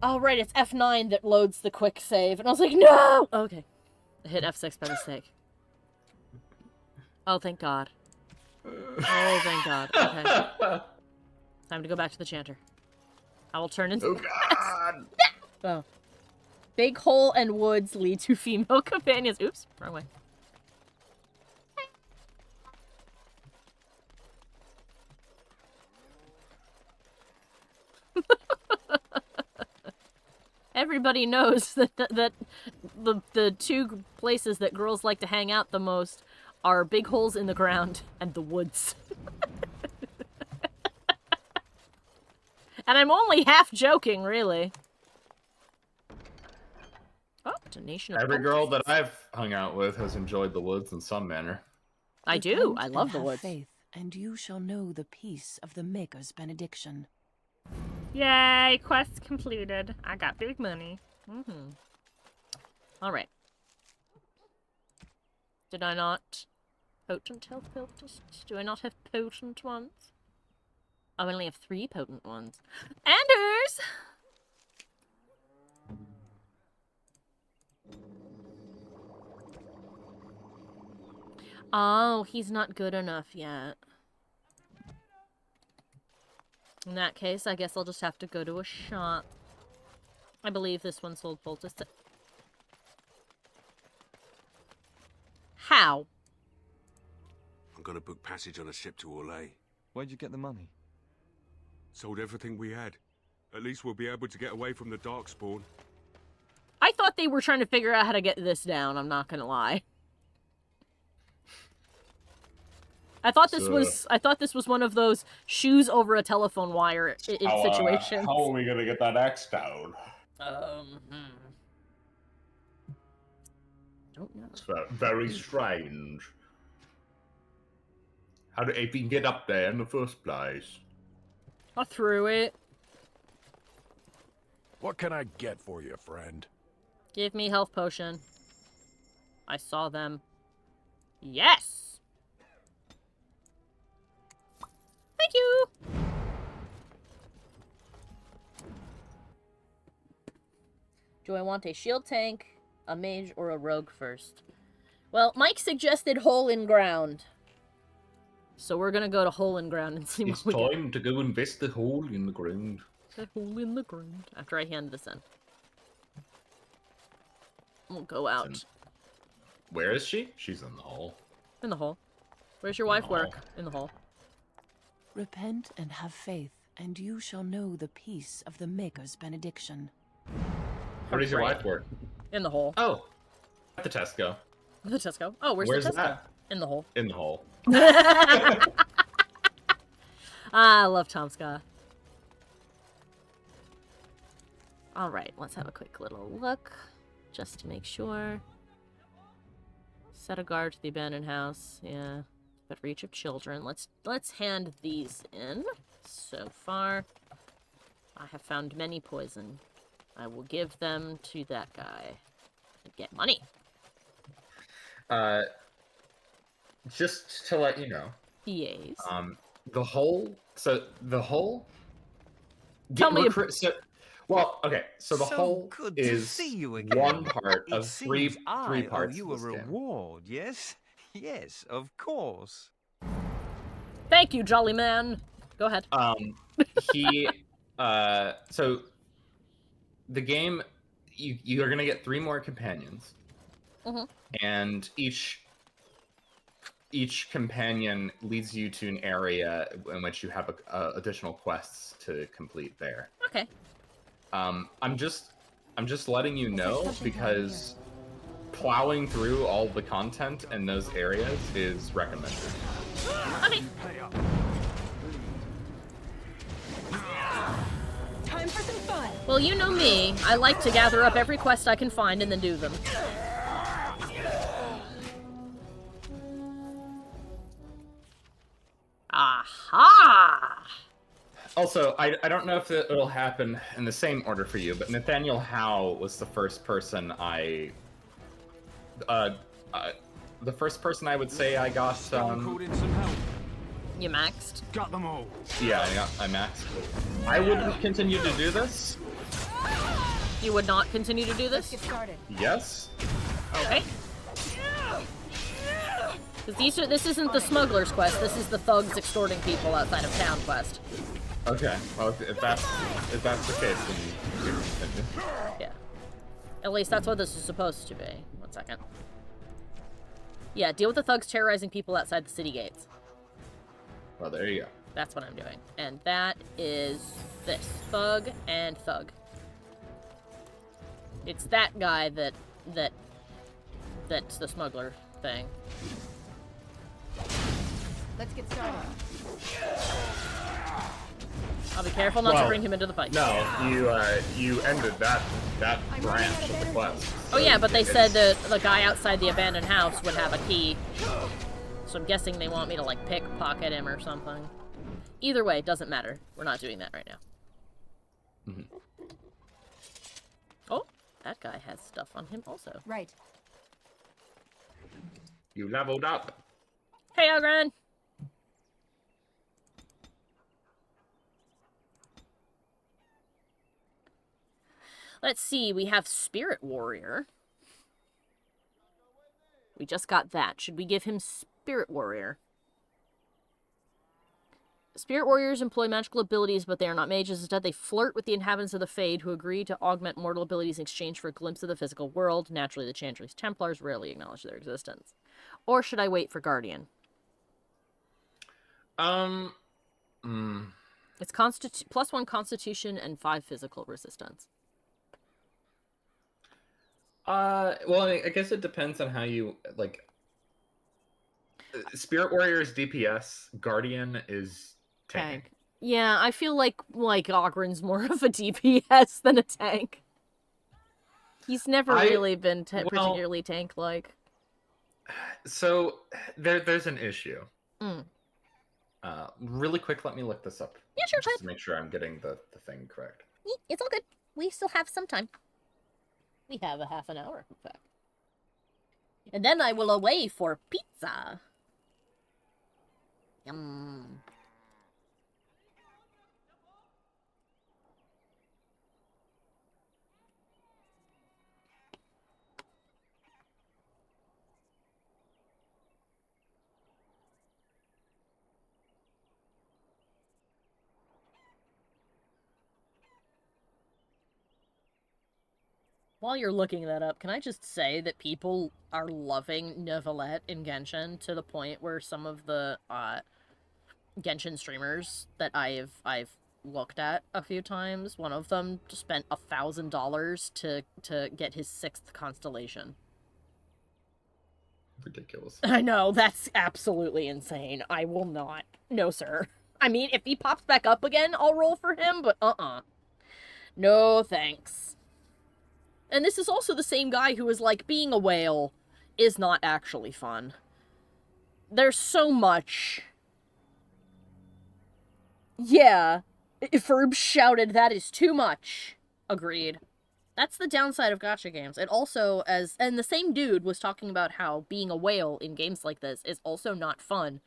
Oh, right, it's F9 that loads the quick save. And I was like, no! Okay. I hit F6 by mistake. Oh, thank God. Oh, thank God. Okay. Time to go back to the chanter. I will turn into... Oh, God! Oh. Big hole and woods lead to female companions. Oops, wrong way. Everybody knows that the two places that girls like to hang out the most are big holes in the ground and the woods. And I'm only half joking, really. Oh, donation of Every girl that I've hung out with has enjoyed the woods in some manner. I do. I love the have woods. Faith, and you shall know the peace of the Maker's benediction. Yay, quest completed. I got big money. Alright. Did I not... Potent health filters? Do I not have potent ones? I only have 3 potent ones. Anders! Oh, he's not good enough yet. In that case, I guess I'll just have to go to a shop. I believe this one sold poultice. How? I'm gonna book passage on a ship to Orlais. Where'd you get the money? Sold everything we had. At least we'll be able to get away from the Darkspawn. I thought they were trying to figure out how to get this down, I'm not gonna lie. I thought this was one of those shoes over a telephone wire situations. How are we gonna get that axe down? Don't know. It's very strange. How did it even get up there in the first place? I threw it. What can I get for you, friend? Give me health potion. I saw them. Yes! Thank you! Do I want a shield tank, a mage, or a rogue first? Well, Mike suggested hole in ground. So we're gonna go to Hole in Ground and see It's what we get. time to go invest the hole in the ground. A hole in the ground. After I hand this in. We'll go out. Where is she? She's in the hole. In the hole. Where's your wife work? In the hole. Repent and have faith, and you shall know the peace of the Maker's benediction. Where does your wife work? In the hole. Oh. At the Tesco. The Tesco. Oh, where's the Tesco? That? In the hole. In the hole. I love Tom Scott. Alright, let's have a quick little look. Just to make sure. Set a guard to the abandoned house. Yeah. But reach of children. Let's hand these in. So far, I have found many poison. I will give them to that guy. And get money. Just to let you know. Yes. The hole. So the hole. Tell me. Well, okay. So the So hole good to is see you again. one part It of three seems I parts. owe you a of this game. reward, yes? Yes, of course. Thank you, jolly man. Go ahead. So the game, you are gonna get 3 more companions, and each companion leads you to an area in which you have additional quests to complete there. Okay. I'm just letting you know because plowing through all the content in those areas is recommended. Okay. Time for some fun. Well, you know me. I like to gather up every quest I can find and then do them. Aha! Also, I don't know if it'll happen in the same order for you, but Nathaniel Howe was the first person I would say I got. Called in some help. You maxed? Got them all. Yeah, I maxed. I wouldn't continue to do this. You would not continue to do this? Let's get started. Yes. Okay. Because this isn't the smuggler's quest. This is the thugs extorting people outside of town quest. Okay. Well, if that's the case, then you continue. Yeah. At least that's what this is supposed to be. 1 second. Yeah, deal with the thugs terrorizing people outside the city gates. Well, there you go. That's what I'm doing. And that is this. Thug and thug. It's that guy that's the smuggler thing. Let's get started. I'll be careful not to bring him into the fight. No, you ended that branch of the quest. Oh yeah, but they said the guy outside the abandoned house would have a key. So I'm guessing they want me to, like, pickpocket him or something. Either way, doesn't matter. We're not doing that right now. Oh, that guy has stuff on him also. Right. You leveled up. Hey, Ogren! Let's see, we have Spirit Warrior. We just got that. Should we give him Spirit Warrior? Spirit Warriors employ magical abilities, but they are not mages. Instead, they flirt with the inhabitants of the Fade, who agree to augment mortal abilities in exchange for a glimpse of the physical world. Naturally, the Chantry's Templars rarely acknowledge their existence. Or should I wait for Guardian? It's +1 Constitution and 5 physical resistance. Well, I guess it depends on how you, like... Spirit Warrior is DPS, Guardian is tank. Yeah, I feel like Ogren's more of a DPS than a tank. He's never really been particularly tank-like. So, there's an issue. Really quick, let me look this up. Yeah, sure, just to make sure I'm getting the thing correct. It's all good. We still have some time. We have a half an hour, in fact. And then I will away for pizza. Yum. While you're looking that up, can I just say that people are loving Neuvillette in Genshin to the point where some of the Genshin streamers that I've looked at a few times, one of them spent $1,000 to get his 6th constellation. Ridiculous. I know, that's absolutely insane. I will not. No, sir. I mean, if he pops back up again, I'll roll for him, but no thanks. And this is also the same guy who was like, being a whale is not actually fun. There's so much. Yeah. Ferb shouted, that is too much. Agreed. That's the downside of gacha games. It also, and the same dude was talking about how being a whale in games like this is also not fun.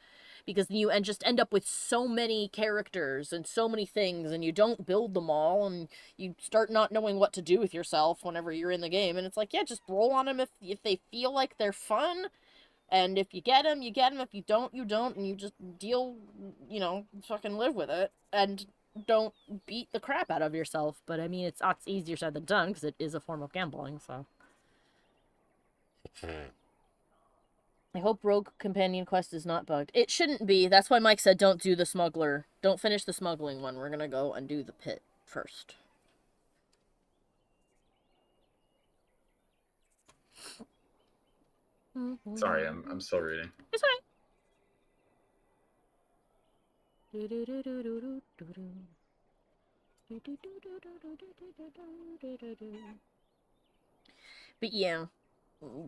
Because you just end up with so many characters and so many things, and you don't build them all, and you start not knowing what to do with yourself whenever you're in the game. And it's like, yeah, just roll on them if they feel like they're fun, and if you get them, you get them. If you don't, you don't, and you just deal, fucking live with it, and don't beat the crap out of yourself. But I mean, it's easier said than done, because it is a form of gambling, so. I hope Rogue Companion Quest is not bugged. It shouldn't be. That's why Mike said don't do the smuggler. Don't finish the smuggling one. We're gonna go and do the pit first. Sorry, I'm still reading. It's okay. But yeah.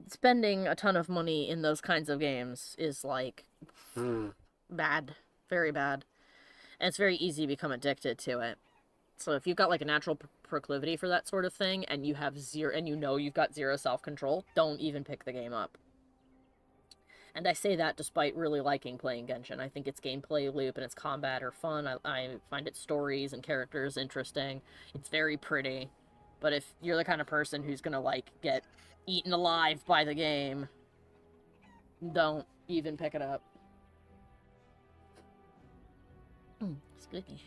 Spending a ton of money in those kinds of games is, like, bad. Very bad. And it's very easy to become addicted to it. So if you've got, like, a natural proclivity for that sort of thing, and you have you've got zero self-control, don't even pick the game up. And I say that despite really liking playing Genshin. I think its gameplay loop and its combat are fun. I find its stories and characters interesting. It's very pretty. But if you're the kind of person who's gonna, like, get eaten alive by the game, don't even pick it up. Excuse me.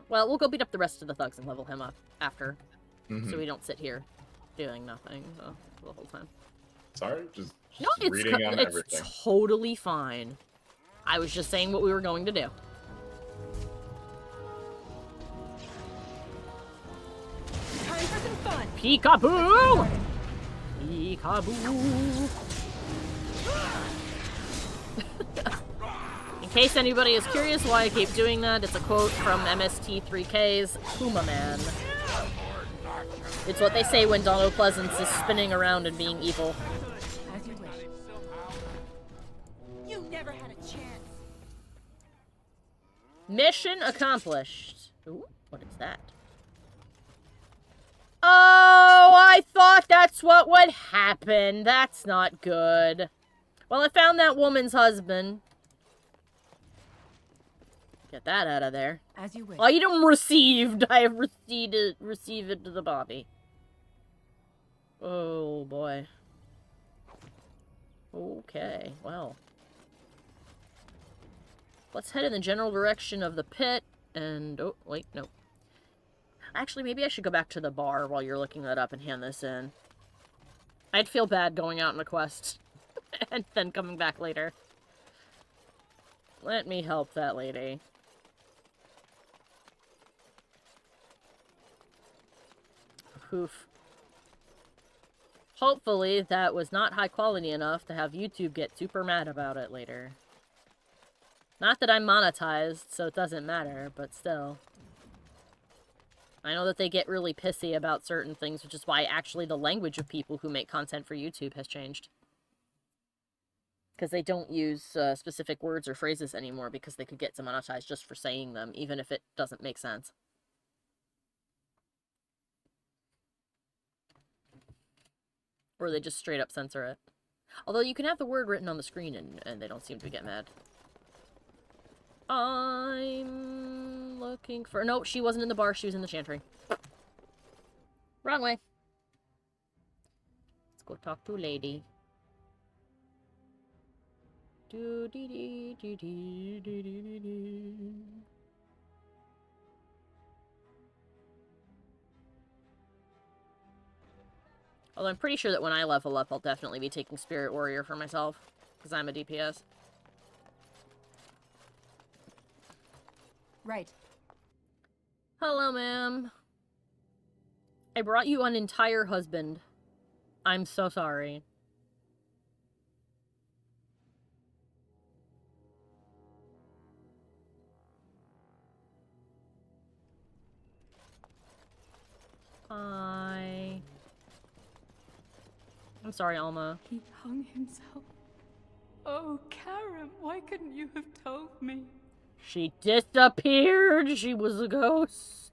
Well, we'll go beat up the rest of the thugs and level him up after, so we don't sit here doing nothing the whole time. Sorry, just No, reading on everything. It's totally fine. I was just saying what we were going to do. Time for some fun. Peekaboo! Peekaboo! In case anybody is curious why I keep doing that, it's a quote from MST3K's Puma Man. It's what they say when Donald Pleasance is spinning around and being evil. As you wish. You never had a chance. Mission accomplished. Ooh, what is that? Oh, I thought that's what would happen. That's not good. Well, I found that woman's husband. Get that out of there. As you wish. Item received. I have received the body. Oh, boy. Okay, well. Let's head in the general direction of the pit, and... Oh, wait, no. Actually, maybe I should go back to the bar while you're looking that up and hand this in. I'd feel bad going out on a quest and then coming back later. Let me help that lady. Poof. Hopefully that was not high quality enough to have YouTube get super mad about it later. Not that I'm monetized, so it doesn't matter, but still. I know that they get really pissy about certain things, which is why actually the language of people who make content for YouTube has changed. Because they don't use specific words or phrases anymore because they could get demonetized just for saying them, even if it doesn't make sense. Or they just straight up censor it. Although you can have the word written on the screen and they don't seem to get mad. I'm looking for... No, she wasn't in the bar. She was in the chantry. Wrong way. Let's go talk to a lady. Do dee dee dee dee dee dee dee. Although I'm pretty sure that when I level up, I'll definitely be taking Spirit Warrior for myself. Because I'm a DPS. Right. Hello, ma'am. I brought you an entire husband. I'm so sorry. Hi. I'm sorry, Alma. He hung himself. Oh, Karen, why couldn't you have told me? She disappeared. She was a ghost.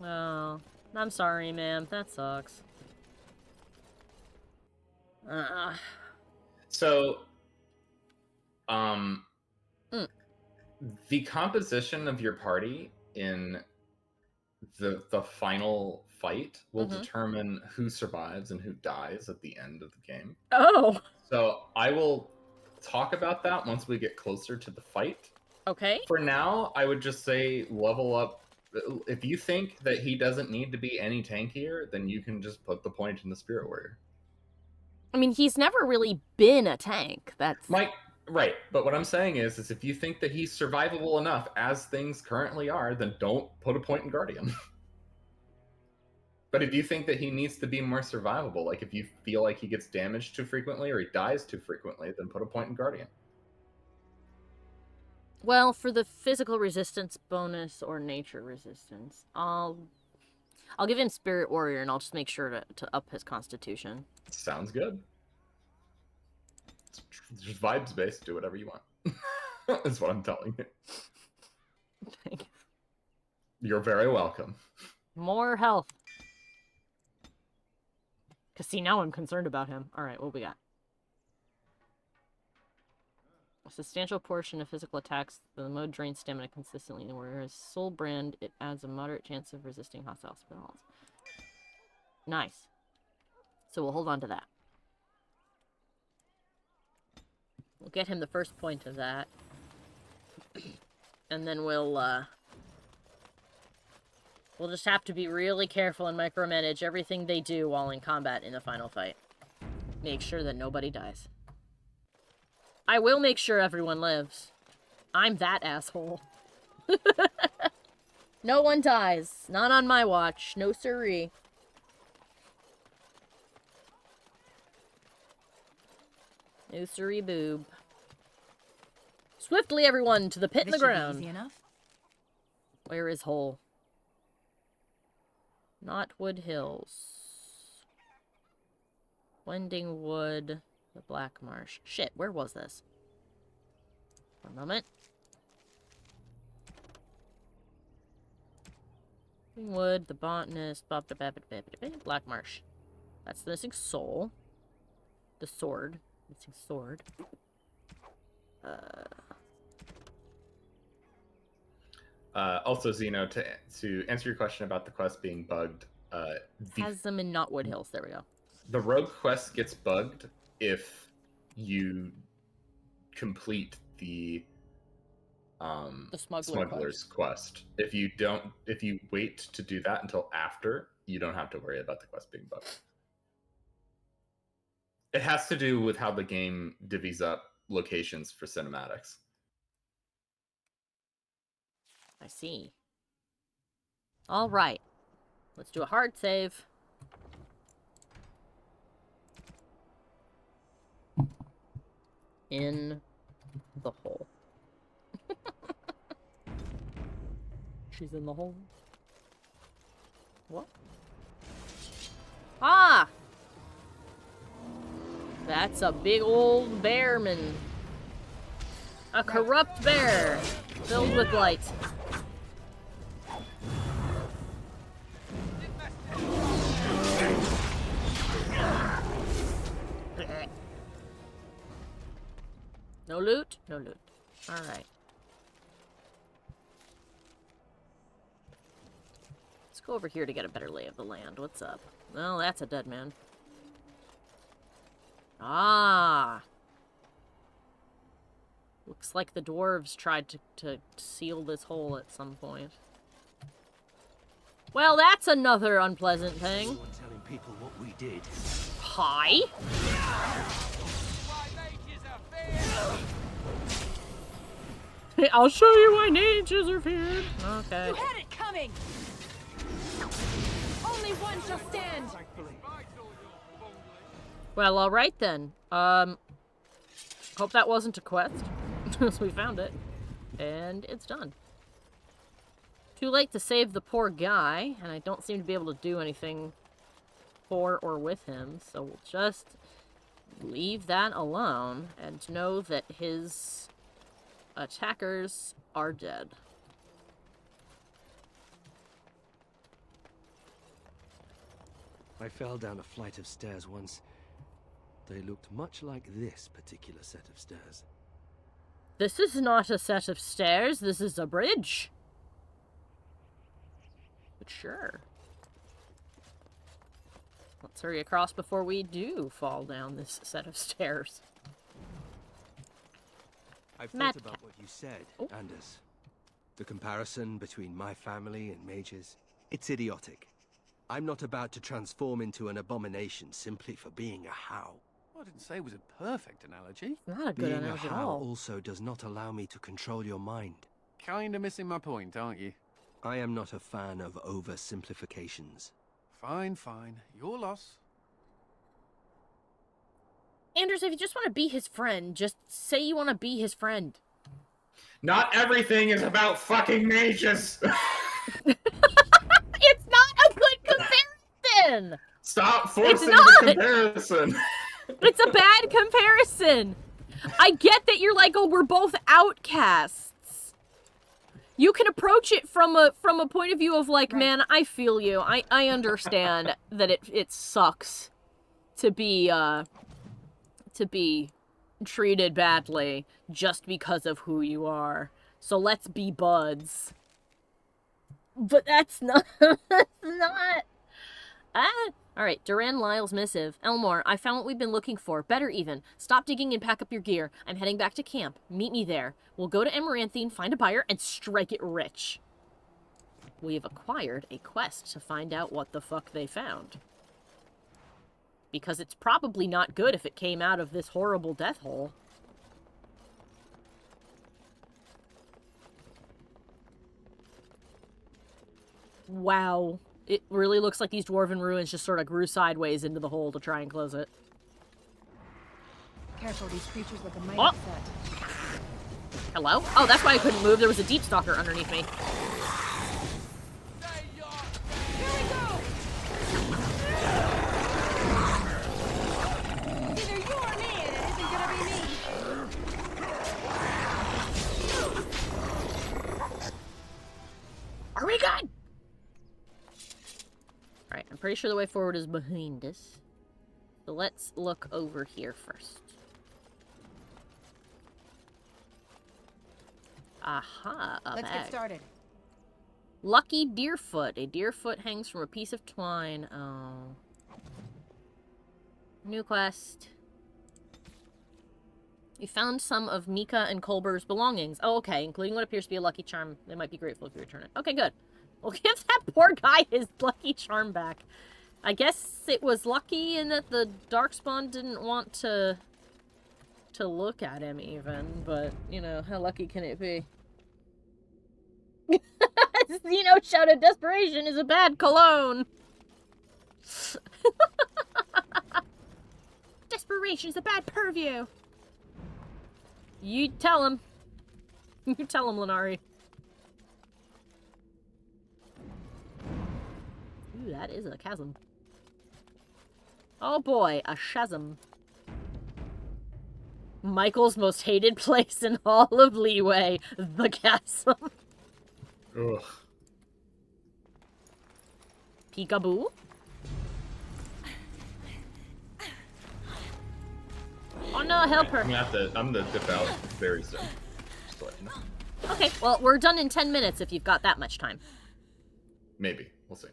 Oh, I'm sorry, ma'am. That sucks. So, the composition of your party in the final fight will determine who survives and who dies at the end of the game. Oh. So I will talk about that once we get closer to the fight. Okay. For now, I would just say level up. If you think that he doesn't need to be any tankier, then you can just put the point in the Spirit Warrior. I mean, he's never really been a tank. That's... Right, but what I'm saying is if you think that he's survivable enough as things currently are, then don't put a point in Guardian. But if you think that he needs to be more survivable, like if you feel like he gets damaged too frequently or he dies too frequently, then put a point in Guardian. Well, for the physical resistance bonus or nature resistance, I'll give him Spirit Warrior and I'll just make sure to up his constitution. Sounds good. It's just vibes based. Do whatever you want. That's what I'm telling you. Thanks. You're very welcome. More health. Because see, now I'm concerned about him. Alright, what we got? A substantial portion of physical attacks, the mode drains stamina consistently, whereas Soul Brand, it adds a moderate chance of resisting hostile spells. Nice. So we'll hold on to that. We'll get him the first point of that. And then we'll just have to be really careful and micromanage everything they do while in combat in the final fight. Make sure that nobody dies. I will make sure everyone lives. I'm that asshole. No one dies. Not on my watch. No siree. No siree boob. Swiftly, everyone, to the pit in the ground. Easy enough. Where is Hole? Knotwood Hills. Wending Wood. The Black Marsh. Shit, where was this? One moment. Wood, the Botanist, Black Marsh. That's the missing soul. The sword. Missing sword. Also, Zeno, to answer your question about the quest being bugged, has them in Knotwood Hills. There we go. The rogue quest gets bugged if you complete the smuggler's quest. If you wait to do that until after, you don't have to worry about the quest being bugged. It has to do with how the game divvies up locations for cinematics. I see. All right. Let's do a hard save. In the hole. She's in the hole. What? Ah! That's a big old bearman. A corrupt bear filled with blight. No loot? No loot. Alright. Let's go over here to get a better lay of the land. What's up? Well, that's a dead man. Ah! Looks like the dwarves tried to seal this hole at some point. Well, that's another unpleasant thing. Telling people what we did. Hi. I'll show you why mages are feared. Okay. You had it coming. Only one shall stand. Well, alright then. Hope that wasn't a quest. So we found it. And it's done. Too late to save the poor guy, and I don't seem to be able to do anything for or with him, so we'll just leave that alone and know that his attackers are dead. I fell down a flight of stairs once. They looked much like this particular set of stairs. This is not a set of stairs, this is a bridge. But sure. Let's hurry across before we do fall down this set of stairs. I've thought about what you said, Anders. The comparison between my family and mages, it's idiotic. I'm not about to transform into an abomination simply for being a How. I didn't say it was a perfect analogy. Not a good Being analogy a at How all. also does not allow me to control your mind. Kinda missing my point, aren't you? I am not a fan of oversimplifications. Fine, fine. Your loss. Anders, if you just want to be his friend, just say you want to be his friend. Not everything is about fucking mages! It's not a good comparison! Stop forcing the comparison! It's a bad comparison! I get that you're like, oh, we're both outcasts. You can approach it from a point of view of like, man, I feel you. I understand that it sucks to be treated badly just because of who you are. So let's be buds. But that's not... that's not... Alright, Duran Lyle's missive. Elmore, I found what we've been looking for. Better even. Stop digging and pack up your gear. I'm heading back to camp. Meet me there. We'll go to Amaranthine, find a buyer, and strike it rich. We have acquired a quest to find out what the fuck they found. Because it's probably not good if it came out of this horrible death hole. Wow. It really looks like these dwarven ruins just sort of grew sideways into the hole to try and close it. Careful, these creatures look a mighty Oh. upset. Hello? Oh, that's why I couldn't move. There was a deep stalker underneath me. Here we go! Either you or me, and it isn't gonna be me. Are we good? Alright, I'm pretty sure the way forward is behind us. So let's look over here first. Aha, a Let's bag. get started. Lucky Deerfoot. A deerfoot hangs from a piece of twine. Oh. New quest. You found some of Mika and Kolber's belongings. Oh, okay, including what appears to be a lucky charm. They might be grateful if you return it. Okay, good. We'll give that poor guy his lucky charm back. I guess it was lucky in that the Darkspawn didn't want to look at him even, but, you know, how lucky can it be? Zeno shouted, desperation is a bad cologne. Desperation is a bad purview. You tell him. You tell him, Lenari. Ooh, that is a chasm. Oh boy, a chasm. Michael's most hated place in all of Leeway, the chasm. Ugh. Peekaboo? Oh no, help her. I'm gonna dip out very soon. Just to let you know. Okay, well, we're done in 10 minutes if you've got that much time. Maybe. We'll see.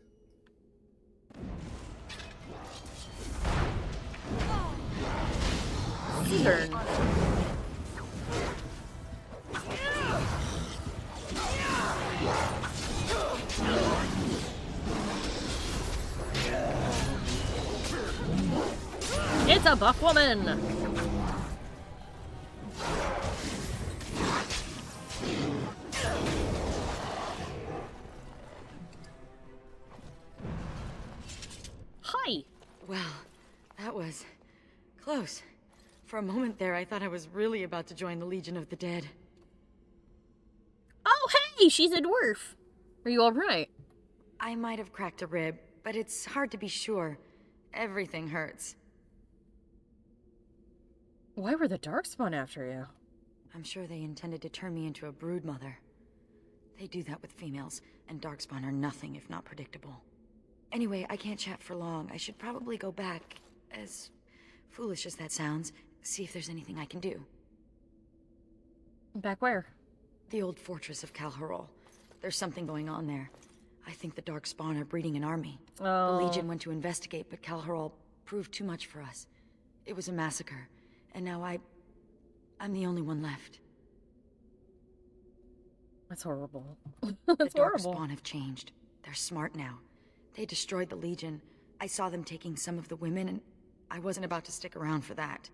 Turn. It's a buff woman! Hi! Well, that was close. For a moment there, I thought I was really about to join the Legion of the Dead. Oh, hey! She's a dwarf! Are you alright? I might have cracked a rib, but it's hard to be sure. Everything hurts. Why were the Darkspawn after you? I'm sure they intended to turn me into a broodmother. They do that with females, and Darkspawn are nothing if not predictable. Anyway, I can't chat for long. I should probably go back, as foolish as that sounds, see if there's anything I can do. Back where? The old fortress of Calharol. There's something going on there. I think the Darkspawn are breeding an army. Oh. The Legion went to investigate, but Calharol proved too much for us. It was a massacre, and now I'm the only one left. That's horrible. The That's horrible. Darkspawn have changed. They're smart now. They destroyed the Legion. I saw them taking some of the women, and I wasn't about to stick around for that.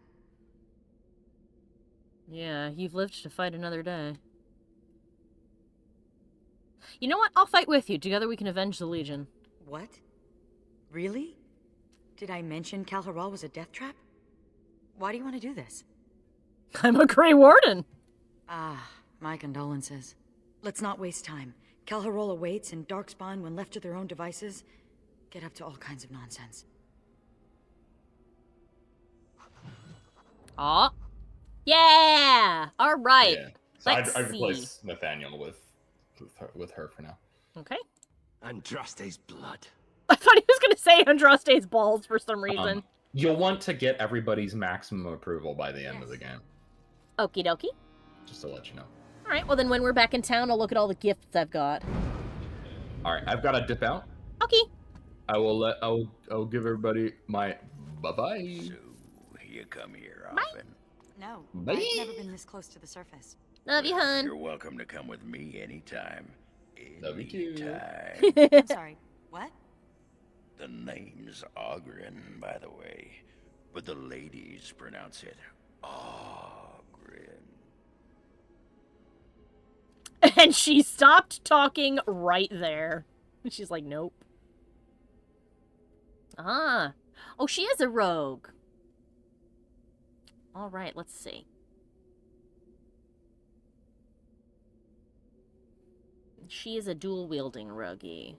Yeah, you've lived to fight another day. You know what? I'll fight with you. Together we can avenge the Legion. What? Really? Did I mention Calharol was a death trap? Why do you want to do this? I'm a Grey Warden! Ah, my condolences. Let's not waste time. Calharol awaits, and Darkspawn, when left to their own devices, get up to all kinds of nonsense. Aw. Yeah! Alright. Yeah. So Let's I'd see. replace Nathaniel with her for now. Okay. Andraste's blood. I thought he was gonna say Andraste's balls for some reason. You'll want to get everybody's maximum approval by the end of the game. Okie dokie. Just to let you know. Alright, well then when we're back in town, I'll look at all the gifts I've got. Alright, I've got to dip out. Okay. I'll give everybody my bye-bye. So, you come here often? No, Bye. I've never been this close to the surface. Love you, hun. You're welcome to come with me anytime. Love you too. Anytime. I'm sorry, what? The name's Ogren, by the way, but the ladies pronounce it Ogren. And she stopped talking right there. She's like, nope. Ah. Oh, she is a rogue. Alright, let's see. She is a dual-wielding roguey.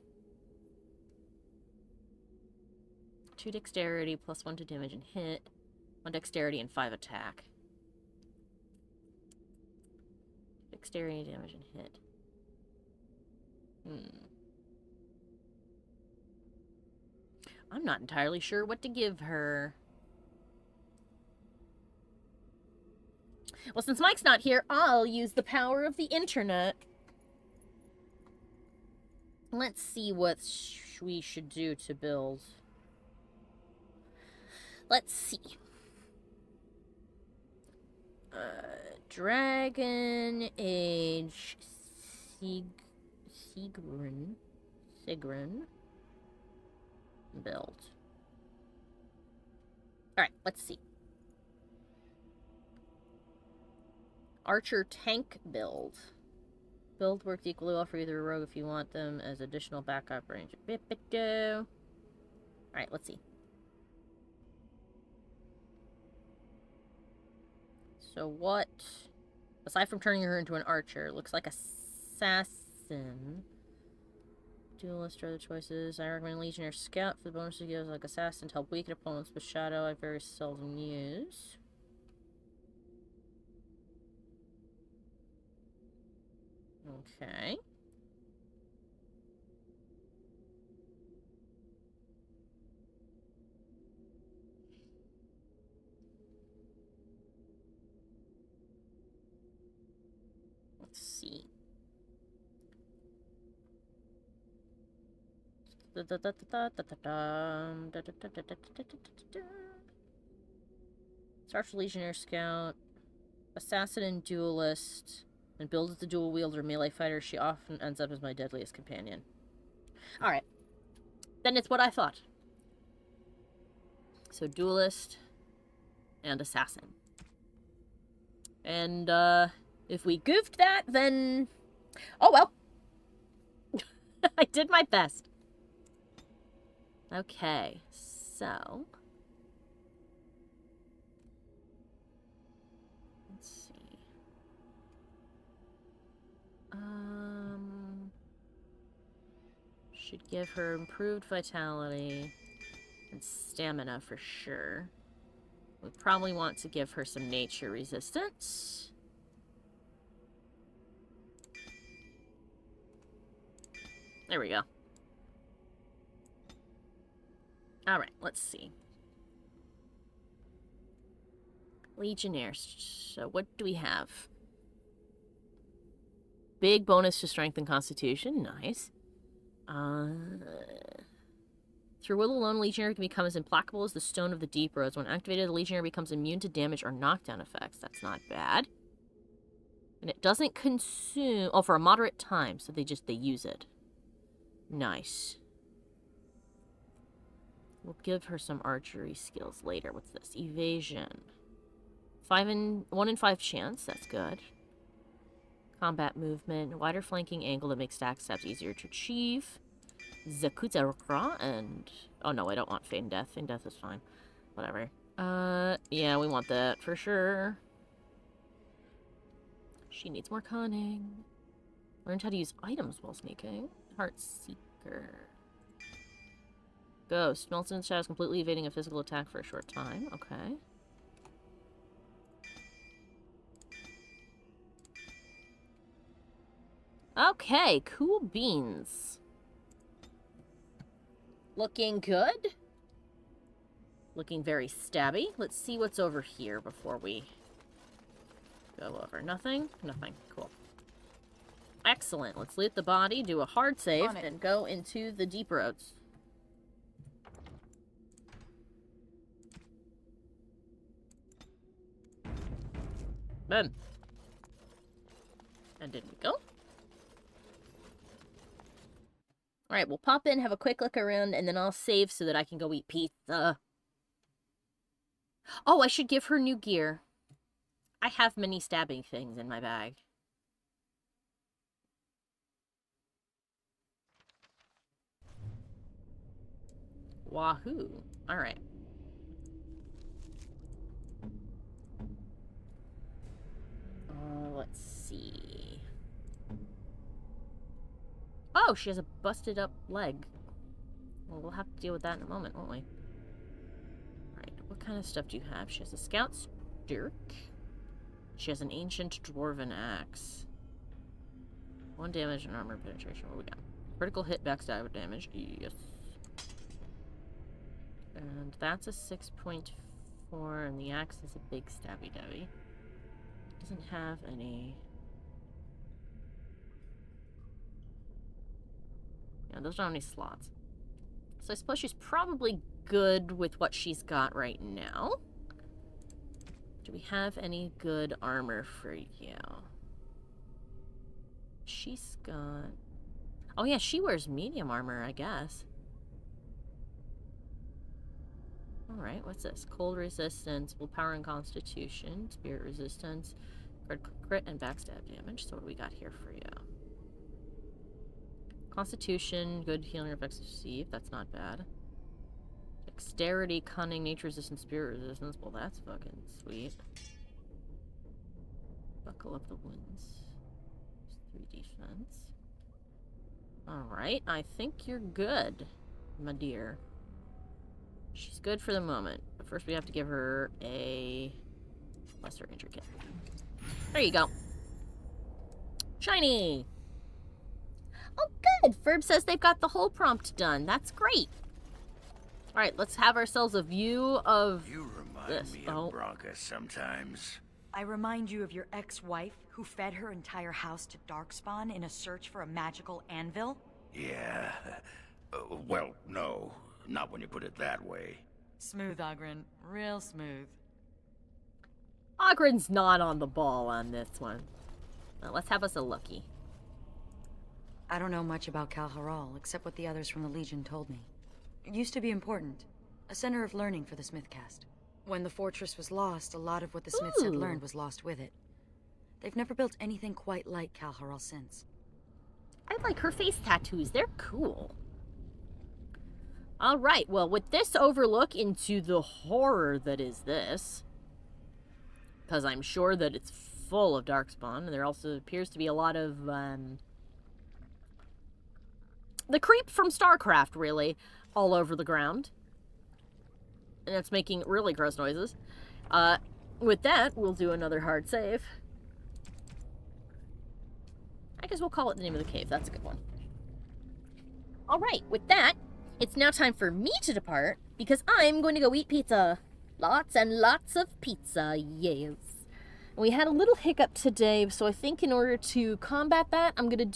2 dexterity, plus 1 to damage and hit. 1 dexterity and 5 attack. Dexterity, damage, and hit. I'm not entirely sure what to give her. Well, since Mike's not here, I'll use the power of the internet. Let's see what we should do to build. Let's see. Dragon Age SIGRUN build. Alright, let's see. Archer tank build. Build works equally well for either a rogue if you want them as additional backup range. Alright, let's see. So what, aside from turning her into an archer, looks like assassin. Duelist are the choices. I recommend Legionnaire Scout for the bonuses it gives, like assassin to help weaken opponents with shadow I very seldom use. Okay. Let's see. Starts with Legionnaire Scout, Assassin and Duelist, and builds as the dual wielder melee fighter. She often ends up as my deadliest companion. Alright. Then it's what I thought. So Duelist, and assassin. And, if we goofed that, then... oh, well. I did my best. Okay, so... let's see. Should give her improved vitality and stamina for sure. We probably want to give her some nature resistance. There we go. Alright, let's see. Legionnaires. So what do we have? Big bonus to strength and constitution. Nice. Through will alone, Legionnaire can become as implacable as the Stone of the Deep Roads. When activated, the Legionnaire becomes immune to damage or knockdown effects. That's not bad. And it doesn't consume... oh, for a moderate time, so they use it. Nice. We'll give her some archery skills later. What's this? Evasion. 1 in 5 chance. That's good. Combat movement. Wider flanking angle that makes stack steps easier to achieve. Zakuta and... oh no, I don't want Feign Death. Feign Death is fine. Whatever. Yeah, we want that for sure. She needs more cunning. Learned how to use items while sneaking. Heart Seeker. Ghost. Melts in the shadows, completely evading a physical attack for a short time. Okay. Okay, cool beans. Looking good. Looking very stabby. Let's see what's over here before we go over. Nothing? Nothing. Cool. Excellent. Let's loot the body, do a hard save, and go into the deep roads. Boom. And did we go? Alright, we'll pop in, have a quick look around, and then I'll save so that I can go eat pizza. Oh, I should give her new gear. I have many stabbing things in my bag. Wahoo. Alright. Let's see. Oh, she has a busted up leg. Well, we'll have to deal with that in a moment, won't we? Alright, what kind of stuff do you have? She has a scout's dirk. She has an ancient dwarven axe. 1 damage and armor penetration. What do we got? Critical hit, backstab damage. Yes. And that's a 6.4, and the axe is a big stabby dabby. Doesn't have any... yeah, those don't have any slots. So I suppose she's probably good with what she's got right now. Do we have any good armor for you? She's got... oh yeah, she wears medium armor, I guess. Alright, what's this? Cold resistance, willpower and constitution, spirit resistance, crit and backstab damage. So what do we got here for you? Constitution, good healing effects received. That's not bad. Dexterity, cunning, nature resistance, spirit resistance. Well, that's fucking sweet. Buckle up the wounds. 3 defense. Alright, I think you're good, my dear. She's good for the moment. But first we have to give her a lesser injury kit. There you go. Shiny! Oh, good! Ferb says they've got the whole prompt done. That's great. Alright, let's have ourselves a view of You remind this. me of Bronca sometimes. I remind you of your ex-wife who fed her entire house to Darkspawn in a search for a magical anvil? Yeah. Well, no. Not when you put it that way. Smooth, Ogren. Real smooth. Ogren's not on the ball on this one. Let's have us a looky. I don't know much about Kal Haral, except what the others from the Legion told me. It used to be important. A center of learning for the Smithcast. When the fortress was lost, a lot of what the Smiths had Ooh. learned was lost with it. They've never built anything quite like Calharral since. I like her face tattoos. They're cool. Alright, well, with this overlook into the horror that is this, because I'm sure that it's full of Darkspawn, and there also appears to be a lot of, the creep from StarCraft, really, all over the ground. And it's making really gross noises. With that, we'll do another hard save. I guess we'll call it the name of the cave. That's a good one. Alright, with that, it's now time for me to depart, because I'm going to go eat pizza. Lots and lots of pizza, yes. We had a little hiccup today, so I think in order to combat that, I'm gonna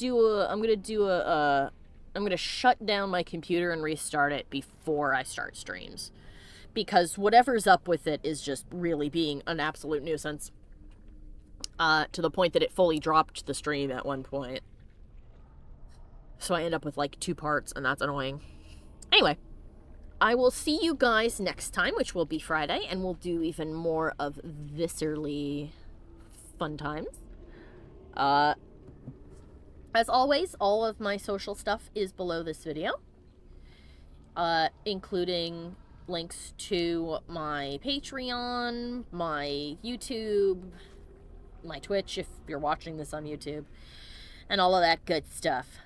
shut down my computer and restart it before I start streams. Because whatever's up with it is just really being an absolute nuisance. To the point that it fully dropped the stream at one point. So I end up with like 2 parts, and that's annoying. Anyway, I will see you guys next time, which will be Friday, and we'll do even more of viscerally fun times. As always, all of my social stuff is below this video, including links to my Patreon, my YouTube, my Twitch if you're watching this on YouTube, and all of that good stuff.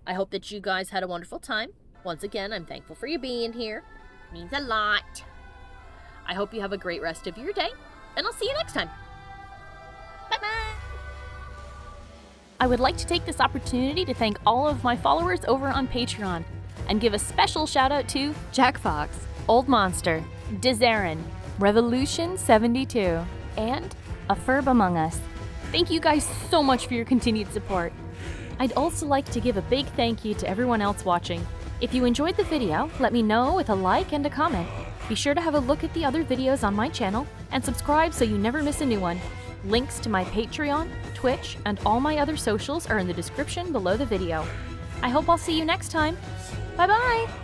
I hope that you guys had a wonderful time. Once again, I'm thankful for you being here. It means a lot. I hope you have a great rest of your day, and I'll see you next time. Bye-bye! I would like to take this opportunity to thank all of my followers over on Patreon, and give a special shout out to Jack Fox, Old Monster, Dizarin, Revolution 72, and A Ferb Among Us. Thank you guys so much for your continued support. I'd also like to give a big thank you to everyone else watching. If you enjoyed the video, let me know with a like and a comment. Be sure to have a look at the other videos on my channel, and subscribe so you never miss a new one. Links to my Patreon, Twitch, and all my other socials are in the description below the video. I hope I'll see you next time. Bye-bye!